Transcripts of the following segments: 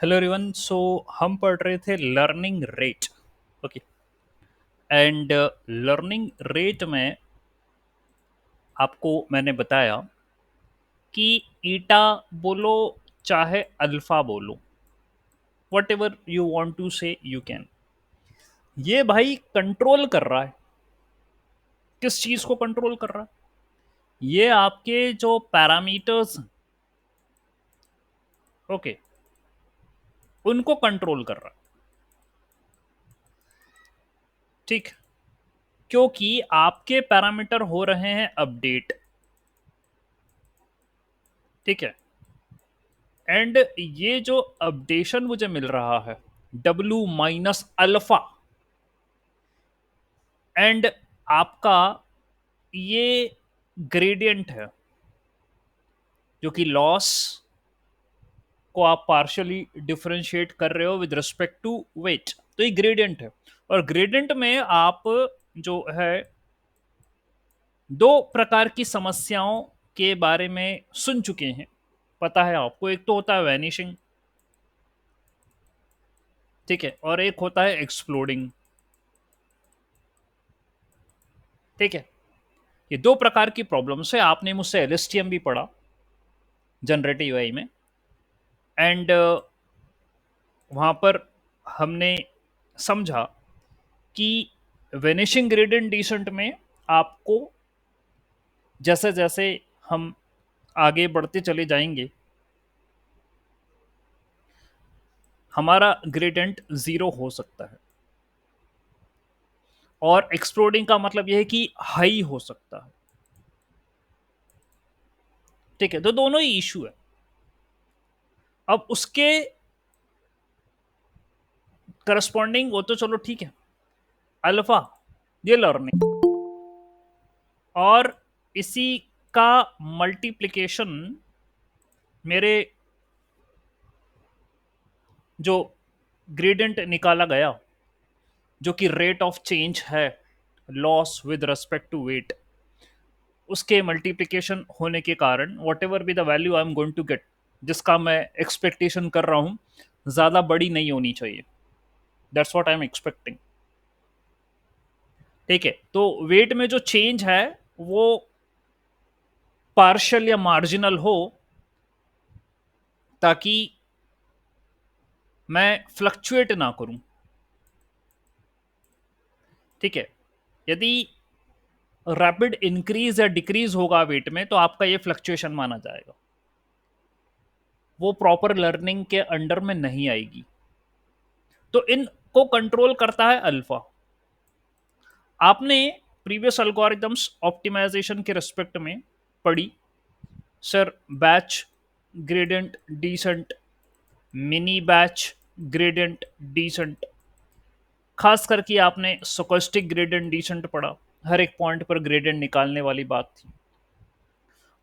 Hello everyone. सो हम पढ़ रहे थे learning rate. Okay. And learning rate में आपको मैंने बताया कि ईटा बोलो चाहे अल्फा बोलो, whatever you want to say you can. ये भाई कंट्रोल कर रहा है। किस चीज को कंट्रोल कर रहा है? ये आपके जो पैरामीटर्स, ओके, उनको कंट्रोल कर रहा है। ठीक। क्योंकि आपके पैरामीटर हो रहे हैं अपडेट। ठीक है। एंड ये जो अपडेशन मुझे मिल रहा है, W माइनस अल्फा, एंड आपका ये ग्रेडियंट है जो कि लॉस को आप पार्शियली डिफरेंशिएट कर रहे हो विद रिस्पेक्ट टू वेट। तो ये ग्रेडियंट है। और ग्रेडियंट में आप जो है दो प्रकार की समस्याओं के बारे में सुन चुके हैं, पता है आपको। एक तो होता है वैनिशिंग, ठीक है, और एक होता है एक्सप्लोडिंग। ठीक है। ये दो प्रकार की प्रॉब्लम्स है। आपने मुझसे एलएसटीएम भी पढ़ा जनरेटिव यूआई में। एंड वहाँ पर हमने समझा कि वेनिशिंग ग्रेडियंट डिसेंट में आपको जैसे जैसे हम आगे बढ़ते चले जाएंगे, हमारा ग्रेडियंट जीरो हो सकता है। और एक्सप्लोडिंग का मतलब यह है कि हाई हो सकता है। ठीक है। तो दोनों ही इशू है। अब उसके करस्पॉन्डिंग वो तो चलो ठीक है, अल्फा, ये लर्निंग, और इसी का मल्टीप्लिकेशन मेरे जो ग्रेडियंट निकाला गया, जो कि रेट ऑफ चेंज है loss with respect to weight, उसके मल्टीप्लिकेशन होने के कारण whatever be the value I am going to get, जिसका मैं एक्सपेक्टेशन कर रहा हूं, ज्यादा बड़ी नहीं होनी चाहिए। That's what I am expecting. ठीक है। तो वेट में जो चेंज है वो पार्शियल या मार्जिनल हो, ताकि मैं फ्लक्चुएट ना करूं। ठीक है। यदि रैपिड इंक्रीज या डिक्रीज होगा वेट में, तो आपका ये फ्लक्चुएशन माना जाएगा, वो प्रॉपर लर्निंग के अंडर में नहीं आएगी। तो इनको कंट्रोल करता है अल्फा। आपने प्रीवियस अल्गोरिदम्स ऑप्टिमाइजेशन के रिस्पेक्ट में पढ़ी, sir, batch gradient descent, mini batch gradient descent, खास करके आपने स्टोकेस्टिक ग्रेडियंट डिसेंट पढ़ा। हर एक पॉइंट पर ग्रेडियंट निकालने वाली बात थी।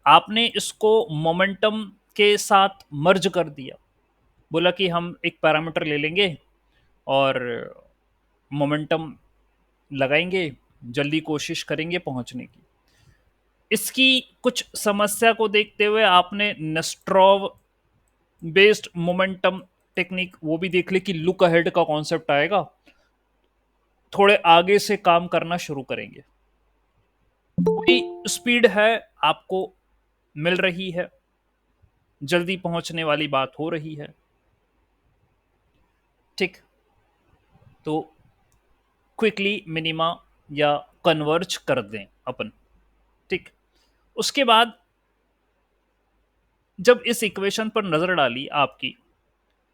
आपने इसको मोमेंटम के साथ मर्ज कर दिया, बोला कि हम एक पैरामीटर ले लेंगे और मोमेंटम लगाएंगे, जल्दी कोशिश करेंगे पहुंचने की। इसकी कुछ समस्या को देखते हुए आपने नेस्ट्रॉव बेस्ड मोमेंटम टेक्निक वो भी देख ली कि लुक अहेड का कॉन्सेप्ट आएगा, थोड़े आगे से काम करना शुरू करेंगे। कोई स्पीड है आपको मिल रही है, जल्दी पहुंचने वाली बात हो रही है। ठीक। तो क्विकली मिनिमा या कन्वर्ज कर दें अपन। ठीक। उसके बाद जब इस इक्वेशन पर नजर डाली आपकी,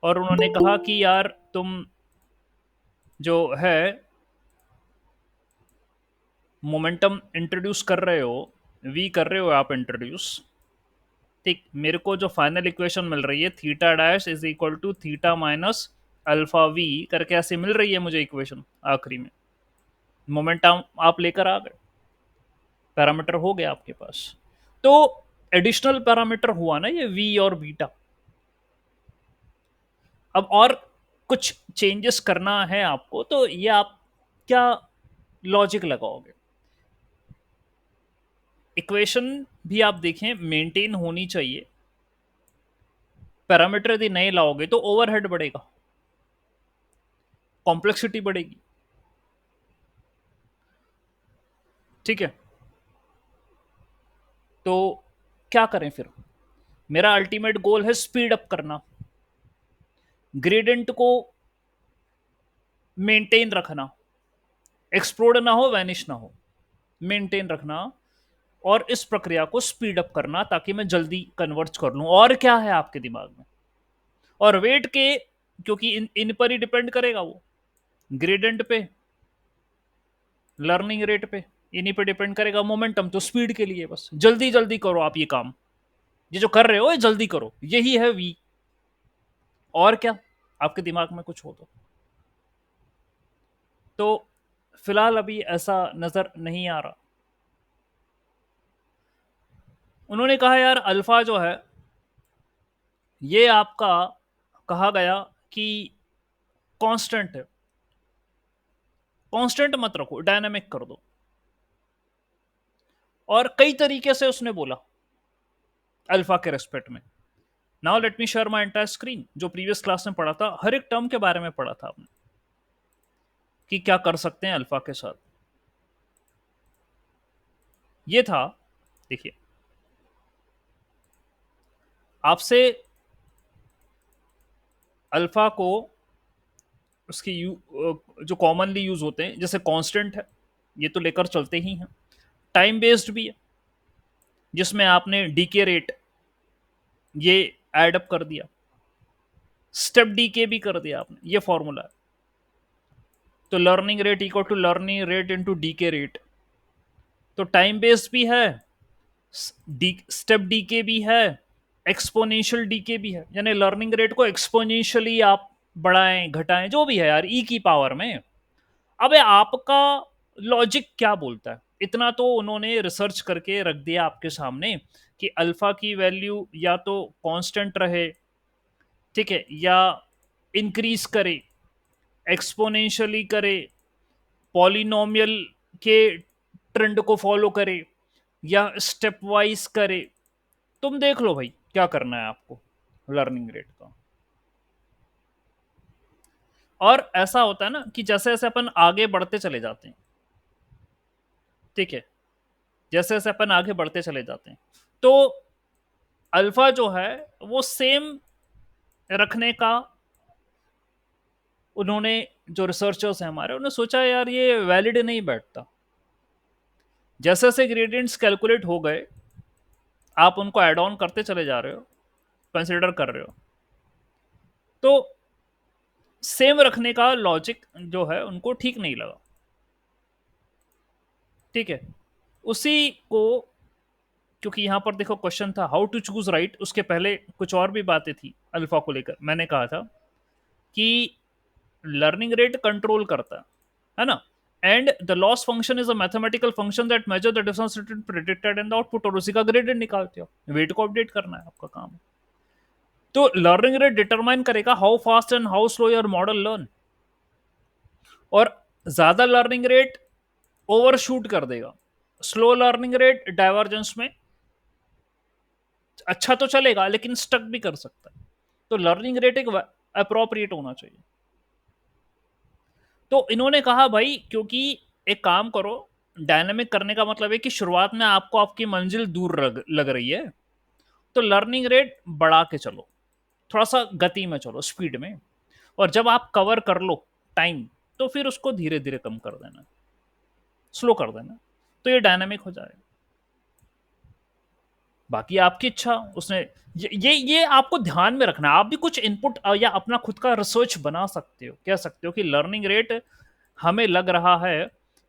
और उन्होंने कहा कि यार तुम जो है मोमेंटम इंट्रोड्यूस कर रहे हो, वी कर रहे हो आप इंट्रोड्यूस। ठीक। मेरे को जो फाइनल इक्वेशन मिल रही है, theta dash is equal to theta minus alpha V करके ऐसे मिल रही है मुझे इक्वेशन आखिरी में। मोमेंटम आप लेकर आ गए, पैरामीटर हो गया आपके पास। तो एडिशनल पैरामीटर हुआ ना ये वी और बीटा। अब और कुछ चेंजेस करना है आपको, तो ये आप क्या लॉजिक लगाओगे? इक्वेशन भी आप देखें मेंटेन होनी चाहिए, पैरामीटर यदि नए लाओगे तो ओवरहेड बढ़ेगा, कॉम्प्लेक्सिटी बढ़ेगी। ठीक है, तो क्या करें फिर? मेरा अल्टीमेट गोल है स्पीड अप करना, ग्रेडियंट को मेंटेन रखना, एक्सप्लोड ना हो, वैनिश ना हो, मेंटेन रखना, और इस प्रक्रिया को स्पीड अप करना ताकि मैं जल्दी कन्वर्ट कर लूं। और क्या है आपके दिमाग में? और वेट के, क्योंकि इन पर ही डिपेंड करेगा वो, ग्रेडियंट पे, लर्निंग रेट पे, इन्हीं पे डिपेंड करेगा। मोमेंटम तो स्पीड के लिए, बस जल्दी जल्दी करो आप ये काम, ये जो कर रहे हो ये जल्दी करो, यही है वी। और क्या आपके दिमाग में कुछ हो तो फिलहाल अभी ऐसा नजर नहीं आ रहा। उन्होंने कहा यार अल्फा जो है ये आपका, कहा गया कि कांस्टेंट है, कांस्टेंट मत रखो, डायनामिक कर दो। और कई तरीके से उसने बोला अल्फा के रेस्पेक्ट में। Now let me share my entire screen. जो प्रीवियस क्लास में पढ़ा था, हर एक टर्म के बारे में पढ़ा था आपने कि क्या कर सकते हैं अल्फा के साथ। ये था, देखिए, आपसे अल्फा को उसकी जो कॉमनली यूज होते हैं, जैसे कांस्टेंट है, ये तो लेकर चलते ही हैं। टाइम बेस्ड भी है, जिसमें आपने डीके रेट ये ऐड अप कर दिया, स्टेप डीके भी कर दिया आपने, ये फॉर्मूला है। तो learning rate equal to learning rate into decay rate. तो टाइम बेस्ड भी है, स्टेप डीके भी है, एक्सपोनेंशियल डीके भी है, यानी लर्निंग रेट को एक्सपोनेंशियली आप बढ़ाएं घटाएं, जो भी है यार, ई की पावर में। अबे आपका लॉजिक क्या बोलता है? इतना तो उन्होंने रिसर्च करके रख दिया आपके सामने कि अल्फा की वैल्यू या तो कांस्टेंट रहे, ठीक है, या इंक्रीज करे, एक्सपोनेंशियली करे, पॉलिनोमियल के ट्रेंड को फॉलो करे, या स्टेप वाइज करे। तुम देख लो भाई क्या करना है आपको लर्निंग रेट का। और ऐसा होता है ना कि जैसे जैसे अपन आगे बढ़ते चले जाते हैं, ठीक है, जैसे जैसे अपन आगे बढ़ते चले जाते हैं, तो अल्फा जो है वो सेम रखने का, उन्होंने, जो रिसर्चर्स हैं हमारे, उन्होंने सोचा यार ये वैलिड नहीं बैठता। जैसे जैसे ग्रेडियंट्स कैलकुलेट हो गए, आप उनको एड ऑन करते चले जा रहे हो, कंसिडर कर रहे हो, तो सेम रखने का लॉजिक जो है उनको ठीक नहीं लगा। ठीक है, उसी को, क्योंकि यहां पर देखो क्वेश्चन था हाउ टू चूज राइट, उसके पहले कुछ और भी बातें थी अल्फा को लेकर। मैंने कहा था कि लर्निंग रेट कंट्रोल करता है ना, and the loss function is a mathematical function that measure the difference between predicted and the output, और उसी का ग्रेडियंट निकालते हो, वेट को अपडेट करना है आपका काम। तो लर्निंग रेट डिटरमाइन करेगा how fast and how slow your model learn. और ज्यादा लर्निंग रेट ओवरशूट कर देगा, स्लो लर्निंग रेट डाइवर्जेंस में अच्छा तो चलेगा लेकिन स्टक भी कर सकता है। तो लर्निंग रेट एक अप्रोप्रिएट होना चाहिए। तो इन्होंने कहा भाई, क्योंकि एक काम करो, डायनामिक करने का मतलब है कि शुरुआत में आपको आपकी मंजिल दूर लग रही है, तो लर्निंग रेट बढ़ा के चलो, थोड़ा सा गति में चलो, स्पीड में। और जब आप कवर कर लो टाइम, तो फिर उसको धीरे धीरे कम कर देना, स्लो कर देना, तो ये डायनामिक हो जाएगा। बाकी आपकी इच्छा। उसने ये आपको ध्यान में रखना है। आप भी कुछ इनपुट या अपना खुद का रिसर्च बना सकते हो, कह सकते हो कि लर्निंग रेट हमें लग रहा है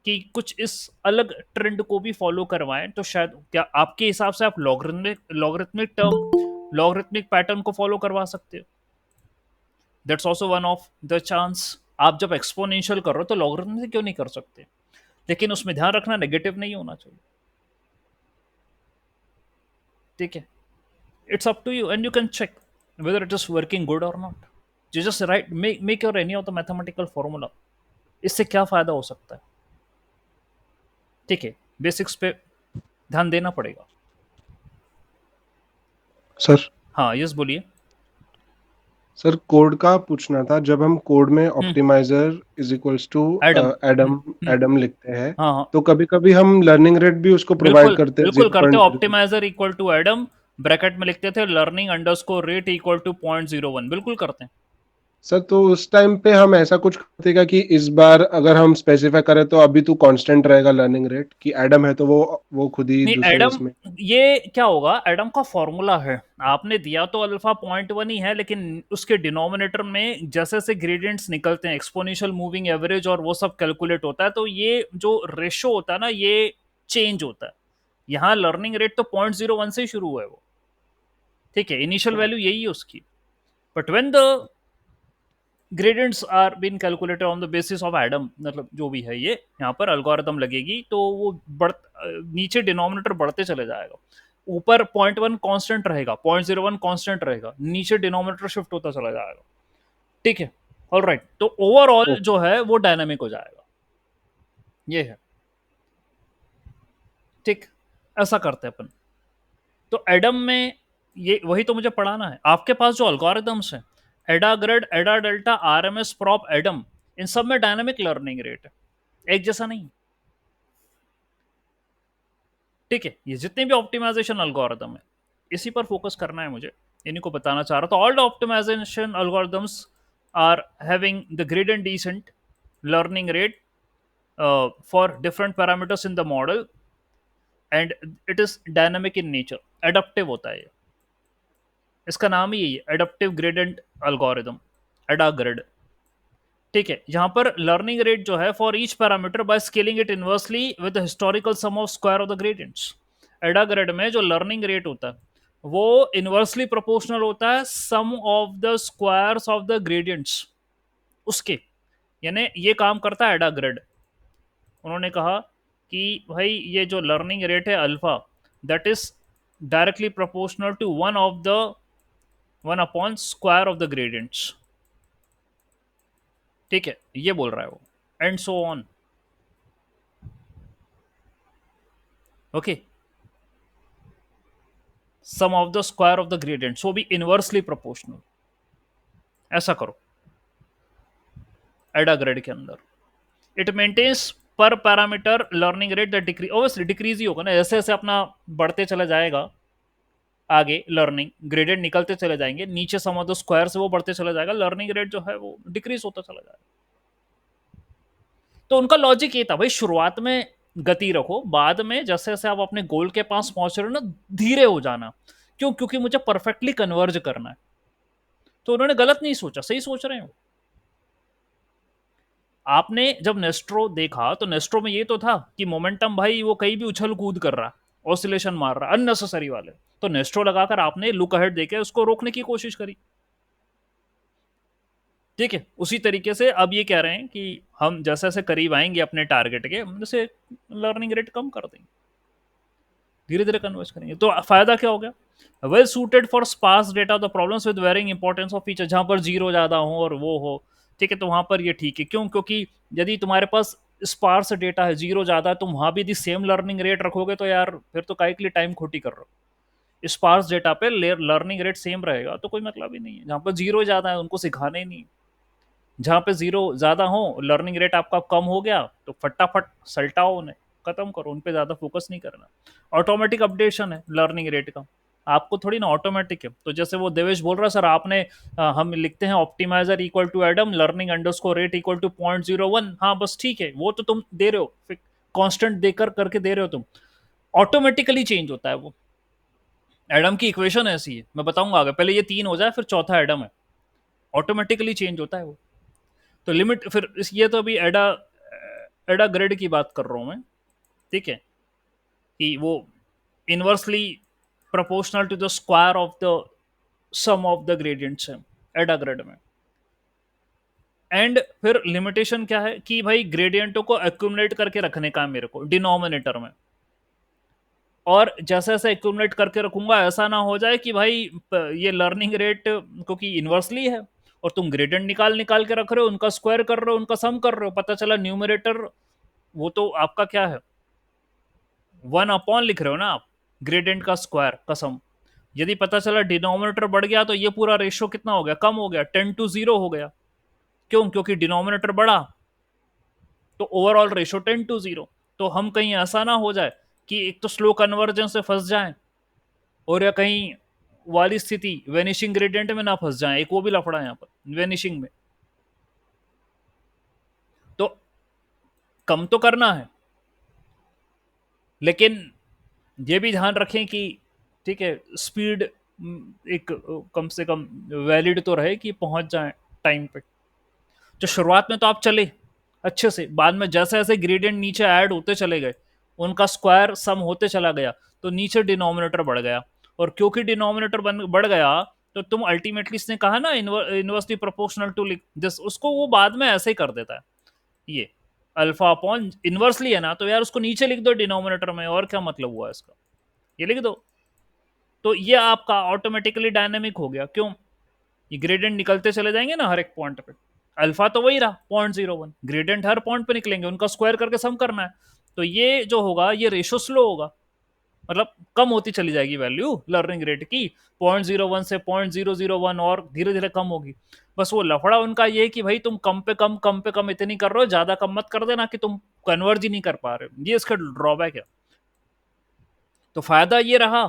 कि कुछ इस अलग ट्रेंड को भी फॉलो करवाएं, तो शायद, क्या आपके हिसाब से आप लॉगरिथमिक टर्म, लॉगरिथमिक पैटर्न को फॉलो करवा सकते हो? That's also one of the chance. आप जब एक्सपोनेंशियल कर रहे हो तो लॉगरिथम से क्यों नहीं कर सकते? लेकिन उसमें ध्यान रखना नेगेटिव नहीं होना चाहिए। ठीक है, it's up to you and you can check whether it is working good or not. You just write, make your any of the mathematical formula। इससे क्या फायदा हो सकता है? ठीक है, बेसिक्स पे ध्यान देना पड़ेगा। सर हाँ, यस बोलिए। सर कोड का पूछना था, जब हम कोड में hmm, optimiser is equals to Adam. Adam Adam लिखते हैं, हाँ हाँ, तो कभी कभी हम लर्निंग रेट भी उसको प्रोवाइड बिल्कुल करते हैं बिल्कुल करते हो। 0.0। Optimiser equal to Adam, bracket में लिखते थे learning underscore rate equal to 0.01, बिल्कुल करते हैं। सर तो उस टाइम पे हम ऐसा कुछ करते हैं कि इस बार अगर हम स्पेसिफाई करें तो अभी तो कांस्टेंट रहेगा लर्निंग रेट, कि एडम है तो वो खुद ही नहीं, दूसरे एडम, इसमें। ये क्या होगा, एडम का फॉर्मूला है। आपने दिया तो अल्फा 0.1 ही है, लेकिन उसके डिनोमिनेटर में जैसे जैसे ग्रेडियंट्स निकलते हैं, एक्सपोनेंशियल मूविंग एवरेज और वो सब कैलकुलेट होता है, तो ये जो रेशो होता है ना, ये चेंज होता है। यहाँ लर्निंग रेट तो 0.01 से ही शुरू हुआ है वो, ठीक है, इनिशियल वैल्यू यही है उसकी। But when the gradients are been calculated on the basis of Adam, मतलब जो भी है ये, यहाँ पर अल्गोरिदम लगेगी तो वो नीचे डिनोमिनेटर बढ़ते चले जाएगा। ऊपर 0.1 कांस्टेंट रहेगा, 0.01 कांस्टेंट रहेगा, नीचे डिनोमिनेटर शिफ्ट होता चला जाएगा, ठीक है। ऑल राइट, तो ओवरऑल ओके। जो है वो डायनामिक हो जाएगा, ये है, ठीक। ऐसा करते हैं अपन। तो एडम में ये वही तो मुझे पढ़ाना है। आपके पास जो अल्गोरिदम्स हैं, एडा ग्रेड, एडा डेल्टा, आरएमएस, प्रॉप, एडम, इन सब में डायनामिक लर्निंग रेट है, एक जैसा नहीं, ठीक है। ये जितने भी ऑप्टिमाइजेशन अल्गोरिदम है, इसी पर फोकस करना है मुझे, इन्हीं को बताना चाह रहा था। All the optimisation algorithms are having the grad and descent learning rate for different parameters in the model, and it is dynamic in nature, adaptive होता है ये। इसका नाम ही यही है, adaptive gradient algorithm, Adagrad, ठीक है। यहां पर लर्निंग रेट जो है for each parameter by scaling it inversely with historical sum of square of the gradients. Adagrad में जो लर्निंग रेट होता है वो इनवर्सली प्रोपोर्शनल होता है sum of the squares of the gradients उसके, यानी ये काम करता है एडा ग्रेड। उन्होंने कहा कि भाई ये जो लर्निंग रेट है alpha, that is directly proportional to one of the 1 upon square of the gradients, ठीक है, ये बोल रहा है वो, and so on, okay. Sum of the square of the gradients वो भी इनवर्सली प्रोपोर्शनल, ऐसा करो एडा ग्रेड के अंदर। It maintains per parameter learning rate that decrease, obviously decrease ही होगा ना, जैसे जैसे अपना बढ़ते चला जाएगा आगे, लर्निंग ग्रेडेड निकलते चले जाएंगे, नीचे सम ऑफ द स्क्वायर से वो बढ़ते चला जाएगा, लर्निंग रेट जो है वो डिक्रीज होता चला जाएगा। तो उनका लॉजिक ये था भाई, शुरुआत में गति रखो, बाद में जैसे जैसे आप अपने गोल के पास पहुंच रहे हो ना, धीरे हो जाना। क्यों? क्योंकि मुझे परफेक्टली कन्वर्ज करना है। तो उन्होंने गलत नहीं सोचा, सही सोच रहे हो। आपने जब नेस्ट्रो देखा तो नेस्ट्रो में ये तो था कि मोमेंटम भाई वो कहीं भी उछल कूद कर रहा, ऑसिलेशन मार रहा अननेसेसरी वाले, तो नेस्ट्रो लगाकर आपने लुक अहेड देके उसको रोकने की कोशिश करी, ठीक है। उसी तरीके से अब ये कह रहे हैं कि हम जैसे जैसे करीब आएंगे अपने टारगेट के, हम जैसे लर्निंग रेट कम कर देंगे, धीरे धीरे कन्वर्ज करेंगे। तो फायदा क्या हो गया? Well suited for sparse data, the problems with varying importance of feature, जहां पर जीरो ज्यादा हो और वो हो, ठीक है, तो वहां पर ये ठीक है। क्यों? क्योंकि यदि तुम्हारे पास स्पार्स डेटा है, जीरो ज्यादा है, तुम वहां भी यदि सेम लर्निंग रेट रखोगे तो यार फिर तो काय के लिए टाइम खोटी कर रहे हो। स्पार्स डेटा पे लर्निंग रेट सेम रहेगा तो कोई मतलब ही नहीं है। जहां पर जीरो ज्यादा है उनको सिखाना ही नहीं, जहां पे जीरो ज्यादा हो, लर्निंग रेट आपका कम हो गया, तो फटाफट सल्टाओ उन्हें, खत्म करो, उन पे ज्यादा फोकस नहीं करना। ऑटोमेटिक अपडेशन है लर्निंग रेट का, आपको थोड़ी ना ऑटोमेटिक है। तो जैसे वो देवेश बोल रहा है, सर आपने हम लिखते हैं optimiser equal to Adam learning underscore rate equal to 0.01, हाँ बस ठीक है, वो तो तुम दे रहे हो, कांस्टेंट देकर करके दे रहे हो तुम, ऑटोमेटिकली चेंज होता है वो। एडम की इक्वेशन ऐसी है, मैं बताऊंगा आगे, पहले ये तीन हो जाए फिर चौथा एडम है, ऑटोमेटिकली चेंज होता है वो। तो लिमिट फिर ये तो अभी एडा एडा ग्रेड की बात कर रहा हूं मैं, ठीक है, कि वो inversely proportional to the square of the sum of the gradients है एडा ग्रेड में। एंड फिर लिमिटेशन क्या है कि भाई ग्रेडियंटों को एक्यूमुलेट करके रखने का है मेरे को डिनोमिनेटर में, और जैसे जैसे एक्यूमुलेट करके रखूंगा ऐसा ना हो जाए कि भाई ये लर्निंग रेट क्योंकि इनवर्सली है और तुम ग्रेडियंट निकाल निकाल के रख रहे हो, उनका स्क्वायर कर रहे हो, उनका सम कर रहे हो, पता चला न्यूमरेटर वो तो आपका क्या है, 1 अपॉन लिख रहे हो ना आप, ग्रेडियंट का स्क्वायर का सम, यदि पता चला डिनोमिनेटर बढ़ गया तो ये पूरा रेशियो कितना हो गया, कम हो गया, 10:0 हो गया। क्यों? क्योंकि डिनोमिनेटर बढ़ा तो ओवरऑल रेशियो 10:0। तो हम कहीं ऐसा ना हो जाए कि एक तो स्लो कन्वर्जेंस से फंस जाए, और या कहीं वाली स्थिति वेनिशिंग ग्रेडियंट में ना फंस जाए, एक वो भी लफड़ा है यहाँ पर वेनिशिंग में। तो कम तो करना है, लेकिन ये भी ध्यान रखें कि ठीक है स्पीड एक कम से कम वैलिड तो रहे कि पहुंच जाए टाइम पे। तो शुरुआत में तो आप चले अच्छे से, बाद में जैसे जैसे ग्रेडियंट नीचे ऐड होते चले गए, उनका स्क्वायर सम होते चला गया, तो नीचे डिनोमिनेटर बढ़ गया। और क्योंकि डिनोमिनेटर बढ़ गया, तो तुम अल्टीमेटली इसने कहा ना इनवर्सली प्रोपोर्शनल टू दिस, उसको वो बाद में ऐसे ही कर देता है। ये अल्फा अपॉन इनवर्सली है ना, तो यार उसको नीचे लिख दो डिनोमिनेटर में, और क्या मतलब हुआ इसका, ये लिख दो। तो ये आपका ऑटोमेटिकली डायनेमिक हो गया। क्यों? ये ग्रेडियंट निकलते चले जाएंगे ना हर एक पॉइंट पे। अल्फा तो वही रहा 0.01, ग्रेडियंट हर पॉइंट पे निकलेंगे, उनका स्क्वायर करके सम करना है। तो ये जो होगा ये रेशो स्लो होगा, मतलब कम होती चली जाएगी वैल्यू लर्निंग रेट की, 0.01 से 0.001 और धीरे धीरे कम होगी। बस वो लफड़ा उनका ये कि भाई तुम कम पे कम इतनी कर रहे हो, ज्यादा कम मत कर देना कि तुम कन्वर्ज ही नहीं कर पा रहे हो, ये इसका ड्रॉबैक है। तो फायदा ये रहा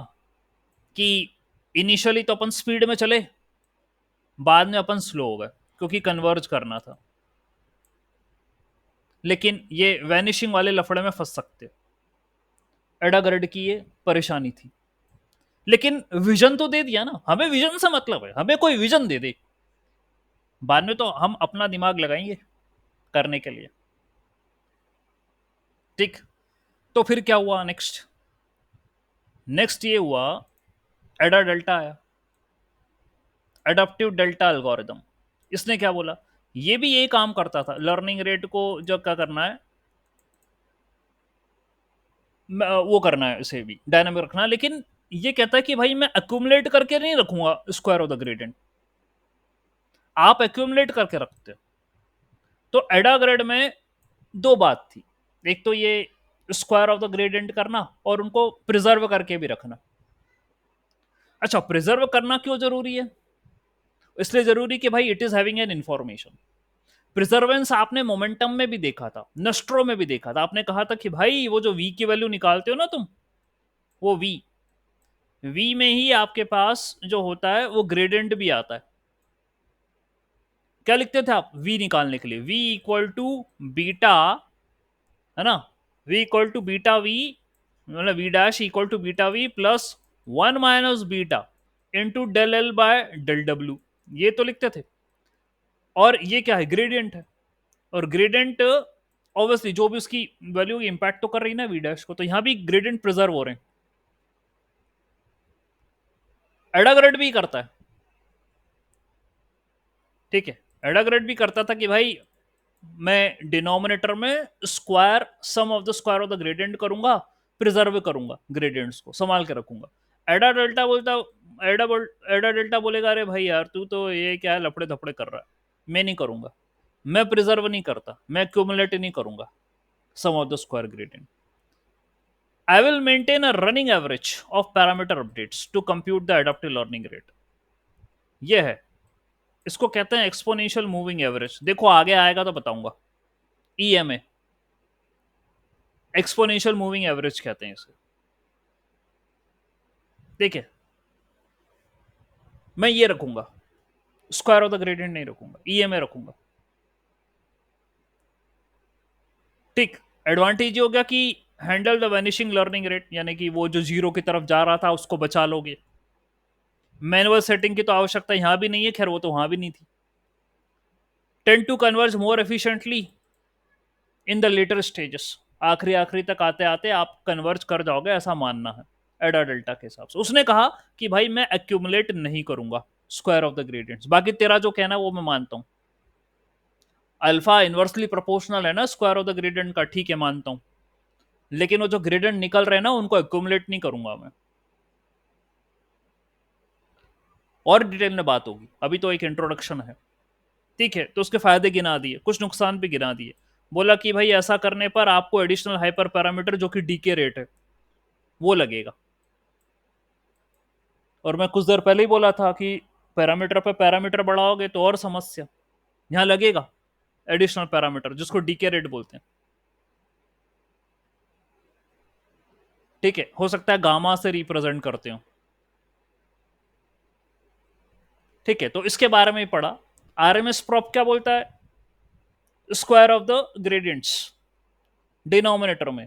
कि इनिशियली तो अपन स्पीड में चले, बाद में अपन स्लो हो गए क्योंकि कन्वर्ज करना था। लेकिन ये वैनिशिंग वाले लफड़े में फंस सकते, एडागर्ड की ये परेशानी थी। लेकिन विजन तो दे दिया ना, हमें विजन से मतलब है, हमें कोई विजन दे दे, बाद में तो हम अपना दिमाग लगाएंगे करने के लिए। ठीक, तो फिर क्या हुआ नेक्स्ट? नेक्स्ट ये हुआ एडा डेल्टा आया, एडाप्टिव डेल्टा एल्गोरिदम। इसने क्या बोला, ये भी यही काम करता था, लर्निंग रेट को जो क्या करना है, वो करना है, इसे भी डायनामिक रखना है। लेकिन ये कहता है कि भाई मैं अक्यूमुलेट करके नहीं रखूंगा स्क्वायर ऑफ द ग्रेडियंट, आप एक्यूमुलेट करके रखते हो। तो एडा ग्रेड में दो बात थी, एक तो ये स्क्वायर ऑफ द ग्रेडियंट करना और उनको प्रिजर्व करके भी रखना। अच्छा, प्रिजर्व करना क्यों जरूरी है? इसलिए जरूरी कि भाई it is having an information. प्रिजर्वेंस आपने मोमेंटम में भी देखा था, नस्ट्रो में भी देखा था, आपने कहा था कि भाई वो जो वी की वैल्यू निकालते हो ना तुम, वो वी में ही आपके पास जो होता है वो ग्रेडियंट भी आता है। क्या लिखते थे आप वी निकालने के लिए? वी इक्वल टू बीटा, है ना, V equal to beta V, मतलब V dash equal to beta V plus 1 - beta into del L by del W, ये तो लिखते थे। और ये क्या है? ग्रेडियंट है। और ग्रेडियंट ऑब्वियसली जो भी उसकी वैल्यू इंपैक्ट तो कर रही है ना वी डैश को, तो यहां भी ग्रेडियंट प्रिजर्व हो रहे हैं। एडाग्रेड भी करता है, ठीक है, एडाग्रेड भी करता था कि भाई मैं डिनोमिनेटर में square sum of the square of the gradient करूंगा, प्रिजर्व करूंगा, ग्रेडियंट्स को संभाल के रखूंगा। एडा डेल्टा बोलता, एडा एडा डेल्टा बोलेगा अरे भाई यार तू तो ये क्या है, लफड़े धपड़े कर रहा है, मैं नहीं करूंगा, मैं प्रिजर्व नहीं करता, मैं एक्यूमुलेट नहीं करूंगा sum of the square gradient. I will maintain a running average of parameter updates to compute the adaptive learning rate। ये है, इसको कहते हैं एक्सपोनेंशियल मूविंग एवरेज। देखो आगे आएगा तो बताऊंगा। EMA, एक्सपोनेंशियल मूविंग एवरेज कहते हैं इसे। ठीक है, मैं ये रखूंगा, स्क्वायर ऑफ द ग्रेडियंट नहीं रखूंगा, EMA रखूंगा। ठीक, एडवांटेज ये हो गया कि handle the vanishing learning rate, यानी कि वो जो जीरो की तरफ जा रहा था उसको बचा लोगे। मैनुअल सेटिंग की तो आवश्यकता यहां भी नहीं है, खैर वो तो वहां भी नहीं थी। Tend to converge more efficiently in the later stages, आखिरी आखिरी तक आते आते आप कन्वर्ज कर जाओगे, ऐसा मानना है एडा डेल्टा के हिसाब से। उसने कहा कि भाई मैं एक्यूमुलेट नहीं करूंगा स्क्वायर ऑफ द ग्रेडियंट्स। बाकी तेरा जो कहना है वो मैं मानता हूं, अल्फा इनवर्सली प्रोपोर्शनल है ना स्क्वायर ऑफ द ग्रेडियंट का, ठीक है मानता हूं, लेकिन वो जो ग्रेडियंट निकल रहे हैं ना उनको एक्यूमुलेट नहीं करूंगा मैं। और डिटेल में बात होगी, अभी तो एक इंट्रोडक्शन है। ठीक है, तो उसके फायदे गिना दिए, कुछ नुकसान भी गिना दिए। बोला कि भाई ऐसा करने पर आपको एडिशनल हाइपर पैरामीटर जो कि डीके रेट है वो लगेगा, और मैं कुछ देर पहले ही बोला था कि पैरामीटर पे पैरामीटर बढ़ाओगे तो और समस्या, यहां लगेगा एडिशनल पैरामीटर जिसको डीके रेट बोलते हैं। ठीक है, हो सकता है गामा से रिप्रेजेंट करते हो। ठीक है, तो इसके बारे में ही पढ़ा। आरएमएस प्रॉप क्या बोलता है? Square of the gradients denominator में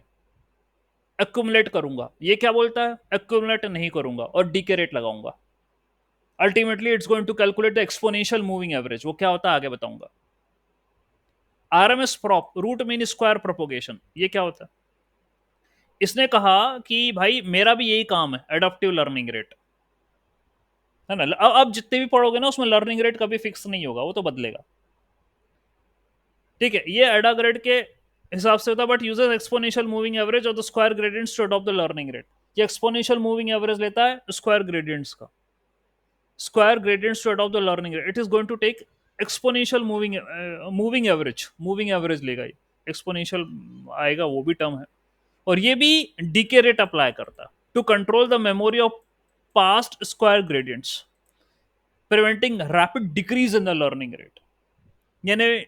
एक्यूमुलेट करूंगा। ये क्या बोलता है? एक्यूमुलेट नहीं करूंगा और डीके रेट लगाऊंगा। Ultimately it's going to calculate the exponential moving average. वो क्या होता है आगे बताऊंगा। RMS prop root mean square propagation, ये क्या होता है? इसने कहा कि भाई मेरा भी यही काम है, एडॉप्टिव लर्निंग रेट है ना। अब जितने भी पढ़ोगे ना उसमें लर्निंग रेट कभी फिक्स नहीं होगा, वो तो बदलेगा। ठीक है, ये एडा ग्रेड के हिसाब से होता है, but uses exponential moving average और the square gradients to adopt the learning rate. ये एक्सपोनेंशियल मूविंग एवरेज लेता है स्क्वायर ग्रेडियंट्स का, square gradients to adopt the learning rate. It is going to take exponential moving average लेगा ये। Exponential आएगा, वो भी टर्म है। और ये भी डीके रेट अप्लाई करता है to control the memory of past square gradients, preventing rapid decrease in the learning rate. यानी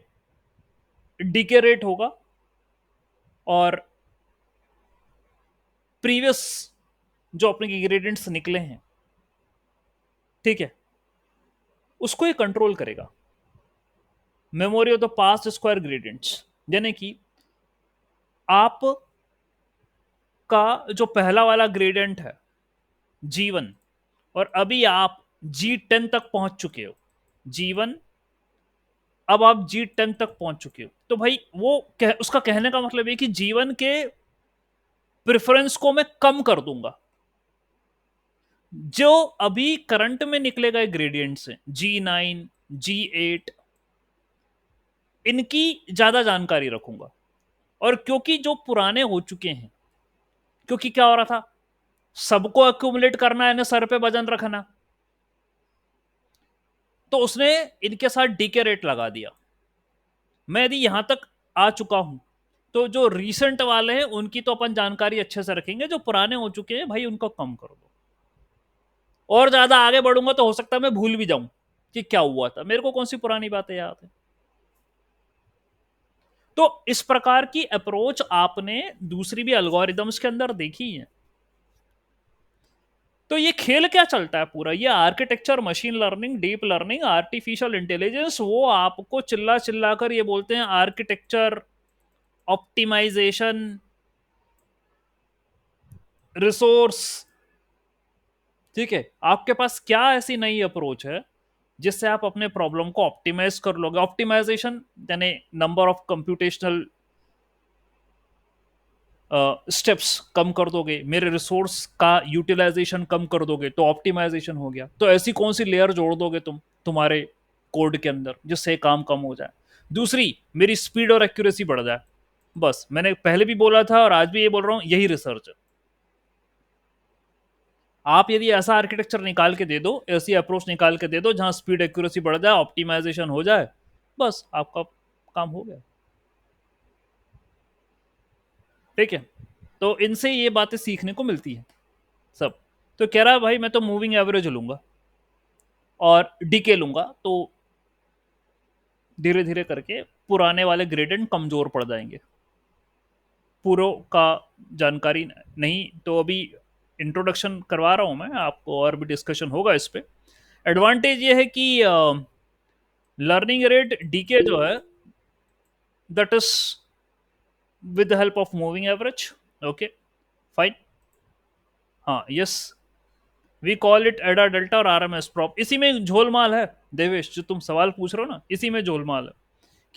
डीके रेट होगा और प्रीवियस जो अपने ग्रेडियंट्स निकले हैं, ठीक है, उसको ये कंट्रोल करेगा। Memory of the past square gradients, यानी कि आप का जो पहला वाला ग्रेडियंट है G1, और अभी आप G10 तक पहुंच चुके हो। G1, अब आप G10 तक पहुंच चुके हो, तो भाई वो उसका कहने का मतलब है कि G1 के प्रेफरेंस को मैं कम कर दूंगा। जो अभी करंट में निकले गए ग्रेडियंट्स हैं G9, G8, इनकी ज्यादा जानकारी रखूंगा। और क्योंकि जो पुराने हो चुके हैं, क्योंकि क्या हो रहा था, सबको एक्यूमुलेट करना है ना, सर पे वजन रखना, तो उसने इनके साथ डीके रेट लगा दिया। मैं यदि यहां तक आ चुका हूं तो जो रीसेंट वाले हैं उनकी तो अपन जानकारी अच्छे से रखेंगे, जो पुराने हो चुके हैं भाई उनको कम कर दो। और ज्यादा आगे बढ़ूंगा तो हो सकता है मैं भूल भी जाऊं कि क्या हुआ था, मेरे को कौन सी पुरानी बातें याद है। तो इस प्रकार की अप्रोच आपने दूसरी भी एल्गोरिदम्स के अंदर देखी है। तो ये खेल क्या चलता है पूरा, ये architecture, machine learning, deep learning, artificial intelligence, वो आपको चिल्ला चिल्ला कर ये बोलते हैं आर्किटेक्चर, ऑप्टिमाइजेशन, रिसोर्स। ठीक है, आपके पास क्या ऐसी नई अप्रोच है जिससे आप अपने प्रॉब्लम को ऑप्टिमाइज कर लोगे? ऑप्टिमाइजेशन यानी नंबर ऑफ कंप्यूटेशनल स्टेप्स कम कर दोगे, मेरे रिसोर्स का यूटिलाइजेशन कम कर दोगे, तो ऑप्टिमाइजेशन हो गया। तो ऐसी कौन सी लेयर जोड़ दोगे तुम तुम्हारे कोड के अंदर जिससे काम कम हो जाए? दूसरी, मेरी स्पीड और एक्यूरेसी बढ़ जाए। बस, मैंने पहले भी बोला था और आज भी ये बोल रहा हूं, यही रिसर्च है। आप यदि ऐसा आर्किटेक्चर निकाल के दे दो, ऐसी अप्रोच निकाल के दे दो जहां स्पीड एक्यूरेसी बढ़ जाए, ऑप्टिमाइजेशन हो जाए, बस आपका काम हो गया। ठीक है, तो इनसे ये बातें सीखने को मिलती है सब। तो कह रहा है भाई मैं तो मूविंग एवरेज लूंगा और डीके लूंगा, तो धीरे धीरे करके पुराने वाले ग्रेडियंट कमजोर पड़ जाएंगे। पूरों का जानकारी नहीं, तो अभी इंट्रोडक्शन करवा रहा हूं मैं आपको, और भी डिस्कशन होगा इस पे। एडवांटेज ये है कि लर्निंग रेट डीके जो है, that is with the help of moving average. Okay, fine. हाँ, यस, वी कॉल इट एडा डेल्टा और आरएमएस प्रॉप। इसी में झोलमाल है देवेश, जो तुम सवाल पूछ रहे हो ना, इसी में झोलमाल है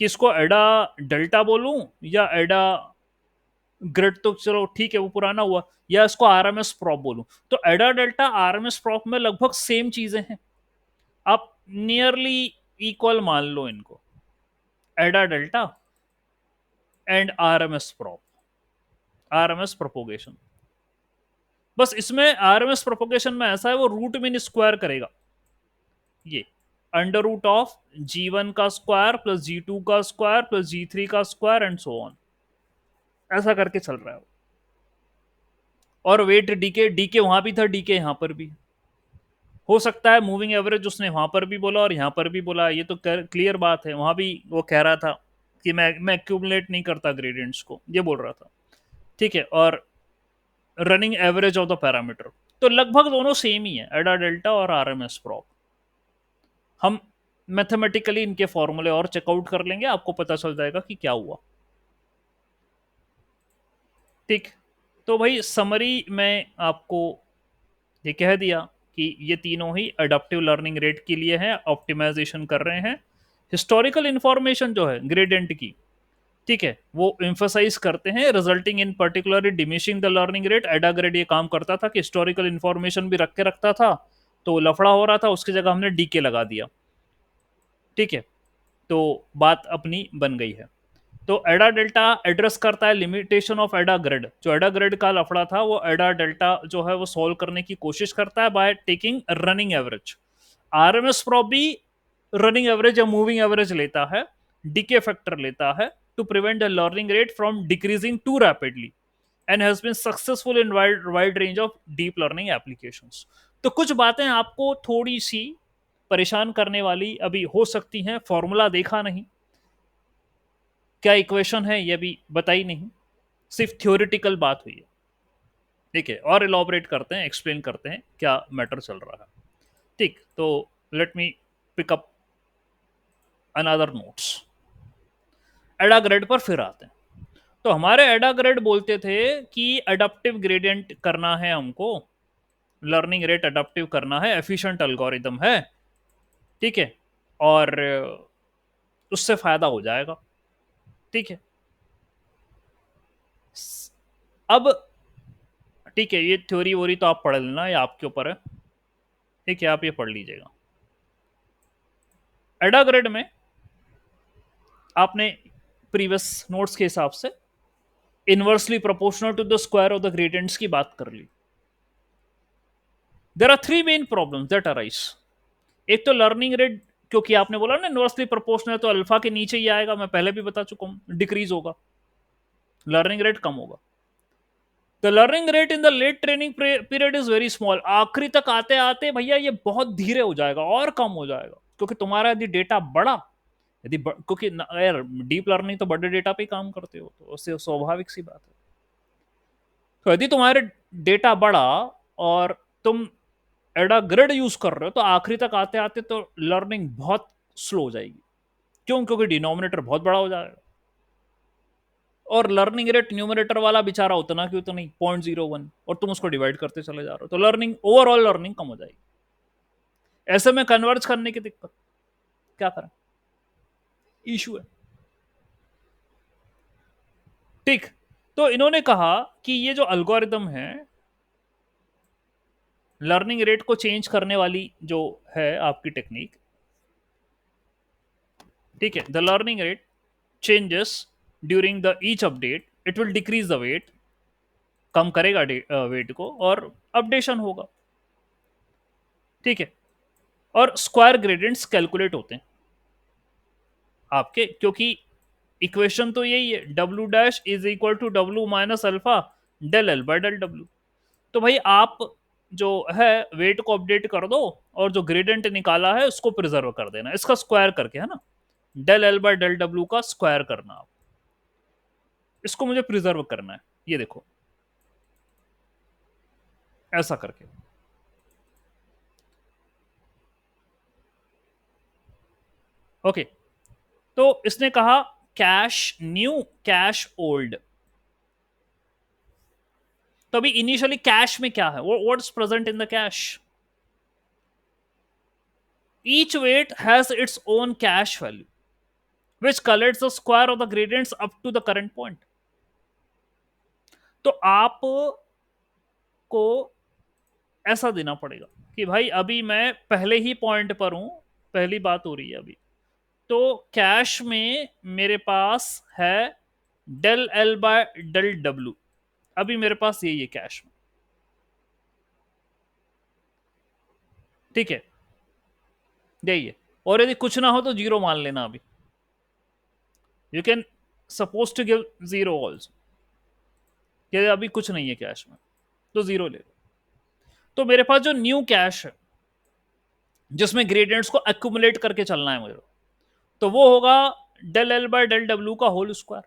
कि इसको एडा डेल्टा बोलूं या एडा ग्रेड, तो चलो ठीक है वो पुराना हुआ, या इसको आरएमएस प्रॉप बोलूं। तो एडा डेल्टा आरएमएस प्रॉप में लगभग सेम चीजें हैं, आप नियरली इक्वल मान लो इनको, एडा delta and RMS prop, RMS propagation. बस इसमें आरएमएस प्रोपोगेशन में ऐसा है, वो रूट मीन स्क्वायर करेगा, ये अंडर रूट ऑफ G1 का स्क्वायर प्लस G2 का स्क्वायर प्लस G3 का स्क्वायर एंड सो ऑन, ऐसा करके चल रहा है। और वेट डीके, डीके वहां भी था, डीके यहां पर भी। हो सकता है मूविंग एवरेज उसने वहां पर भी बोला और यहाँ पर भी बोला, ये तो क्लियर बात है। वहां भी वो कह रहा था कि मैं एक्यूमुलेट नहीं करता ग्रेडियंट्स को, ये बोल रहा था। ठीक है, और running average of the parameter, तो लगभग दोनों सेम ही है, एडा डेल्टा और आरएमएस प्रॉप। हम मैथमेटिकली इनके फॉर्मूले और चेकआउट कर लेंगे, आपको पता चल जाएगा कि क्या हुआ। ठीक, तो भाई समरी में आपको ये कह दिया कि ये तीनों ही अडॉप्टिव लर्निंग रेट के लिए हैं, ऑप्टिमाइजेशन कर रहे हैं। हिस्टोरिकल इंफॉर्मेशन जो है ग्रेडियंट की, ठीक है, वो इम्फोसाइज करते हैं, resulting in particularly diminishing the learning rate. Adagrad ये काम करता था कि हिस्टोरिकल इंफॉर्मेशन भी रख के रखता था, तो लफड़ा हो रहा था, उसकी जगह हमने डीके लगा दिया। ठीक है, तो बात अपनी बन गई है। तो एडा डेल्टा एड्रेस करता है लिमिटेशन ऑफ एडा ग्रेड। जो एडा ग्रेड का लफड़ा था वो एडा डेल्टा जो है वो सॉल्व करने की कोशिश करता है by taking running average. RMS prop भी रनिंग एवरेज या मूविंग एवरेज लेता है, डीके फैक्टर लेता है, to prevent the learning rate from decreasing too rapidly, and has been successful in wide range of deep learning applications. तो कुछ बातें आपको थोड़ी सी परेशान करने वाली अभी हो सकती हैं, फॉर्मूला देखा नहीं, क्या इक्वेशन है ये भी बताई नहीं, सिर्फ थ्योरेटिकल बात हुई है। ठीक है, और इलॉबरेट करते हैं, एक्सप्लेन करते हैं क्या मैटर चल रहा है। ठीक, तो let me pick up another notes. Adagrad पर फिर आते हैं। तो हमारे एडा ग्रेड बोलते थे कि अडप्टिव ग्रेडियंट करना है हमको, लर्निंग रेट अडप्टिव करना है, एफिशिएंट एल्गोरिदम है। ठीक है, और उससे फायदा हो जाएगा। ठीक है, अब ठीक है, ये थ्योरी वोरी तो आप पढ़ लेना, ये आपके ऊपर है। ठीक है, आप ये पढ़ लीजिएगा। एडा ग्रेड में आपने प्रीवियस नोट्स के हिसाब से inversely proportional to the square of the gradients की बात कर ली। There are three main problems that arise. एक तो लर्निंग रेट, क्योंकि आपने बोला ना इनवर्सली प्रोपोर्शनल, तो अल्फा के नीचे ही आएगा, मैं पहले भी बता चुका हूं, डिक्रीज होगा, लर्निंग रेट कम होगा। The learning rate in the late training period is very small. आखिरी तक आते आते भैया ये बहुत धीरे हो जाएगा और कम हो जाएगा, क्योंकि तुम्हारा यदि डेटा बड़ा, यदि क्योंकि यार डीप लर्निंग तो बड़े डेटा पे काम करते हो, तो उससे स्वाभाविक सी बात है। तो यदि तुम्हारे डेटा बड़ा और तुम एडा ग्रिड यूज कर रहे हो, तो आखिरी तक आते आते तो लर्निंग बहुत स्लो हो जाएगी। क्यों? क्योंकि डिनोमिनेटर बहुत बड़ा हो जाएगा, और लर्निंग रेट न्यूमरेटर वाला बेचारा उतना कि उतना नहीं, 0.01, और तुम उसको डिवाइड करते चले जा रहे हो, तो लर्निंग, ओवरऑल लर्निंग कम हो जाएगी। ऐसे में कन्वर्ज करने की दिक्कत, क्या करें, इशू है। ठीक, तो इन्होंने कहा कि ये जो अल्गोरिदम है, लर्निंग रेट को चेंज करने वाली जो है आपकी टेक्निक, ठीक है, the learning rate changes during the each update, it will decrease the weight, कम करेगा वेट को, और अपडेशन होगा। ठीक है, और स्क्वायर ग्रेडियंट्स कैलकुलेट होते हैं आपके, क्योंकि इक्वेशन तो यही है, W dash is equal to W minus alpha del L by del W. तो भाई आप जो है वेट को अपडेट कर दो, और जो ग्रेडियंट निकाला है उसको प्रिजर्व कर देना, इसका स्क्वायर करके, है ना, del L by del W का स्क्वायर करना आप, इसको मुझे प्रिजर्व करना है, ये देखो ऐसा करके। ओके, तो इसने कहा कैश न्यू कैश ओल्ड। तो अभी इनिशियली कैश में क्या है, what's present in the cache? Each weight has its own cache value which collects the square of the gradients up to the current point। तो आप को ऐसा देना पड़ेगा कि भाई अभी मैं पहले ही पॉइंट पर हूं, पहली बात हो रही है अभी, तो कैश में मेरे पास है del L by del W, अभी मेरे पास यही है कैश में। ठीक है, यही है, और यदि कुछ ना हो तो जीरो मान लेना अभी, you can suppose to give zero also, कि अभी कुछ नहीं है कैश में, तो जीरो ले लो। तो मेरे पास जो न्यू कैश है जिसमें ग्रेडियंट्स को एक्यूमुलेट करके चलना है मुझे, तो वो होगा del L by del W का होल स्क्वायर।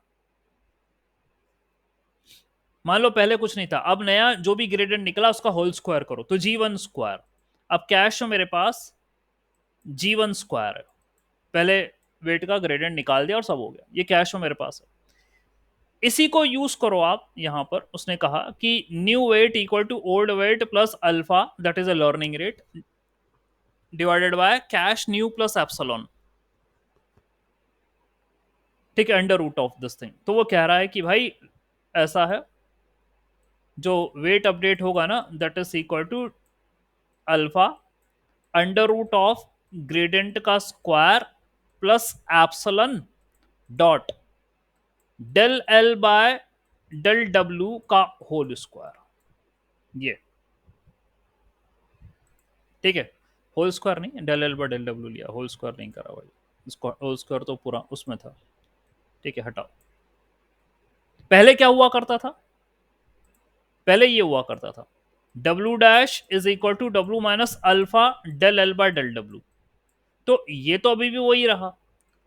मान लो पहले कुछ नहीं था, अब नया जो भी ग्रेडियंट निकला उसका होल स्क्वायर करो, तो G1 स्क्वायर। अब कैश में मेरे पास G1 स्क्वायर है, पहले वेट का ग्रेडियंट निकाल दिया और सब हो गया, ये कैश में मेरे पास है। इसी को यूज करो आप यहां पर, उसने कहा कि new weight equal to old weight plus alpha, that is a learning rate, divided by cache new plus epsilon, ठीक है, under root of this thing. तो वो कह रहा है कि भाई ऐसा है, जो वेट अपडेट होगा ना, that is equal to alpha under root of gradient का square plus epsilon dot del L by del W का होल स्क्वायर, ये ठीक है। होल स्क्वायर नहीं, del L by del W लिया, होल स्क्वायर नहीं करा भाई, होल स्क्वायर तो पूरा उसमें था, ठीक है, हटाओ। पहले क्या हुआ करता था, पहले ये हुआ करता था W dash is equal to W minus alpha del L by del W, तो ये तो अभी भी वही रहा,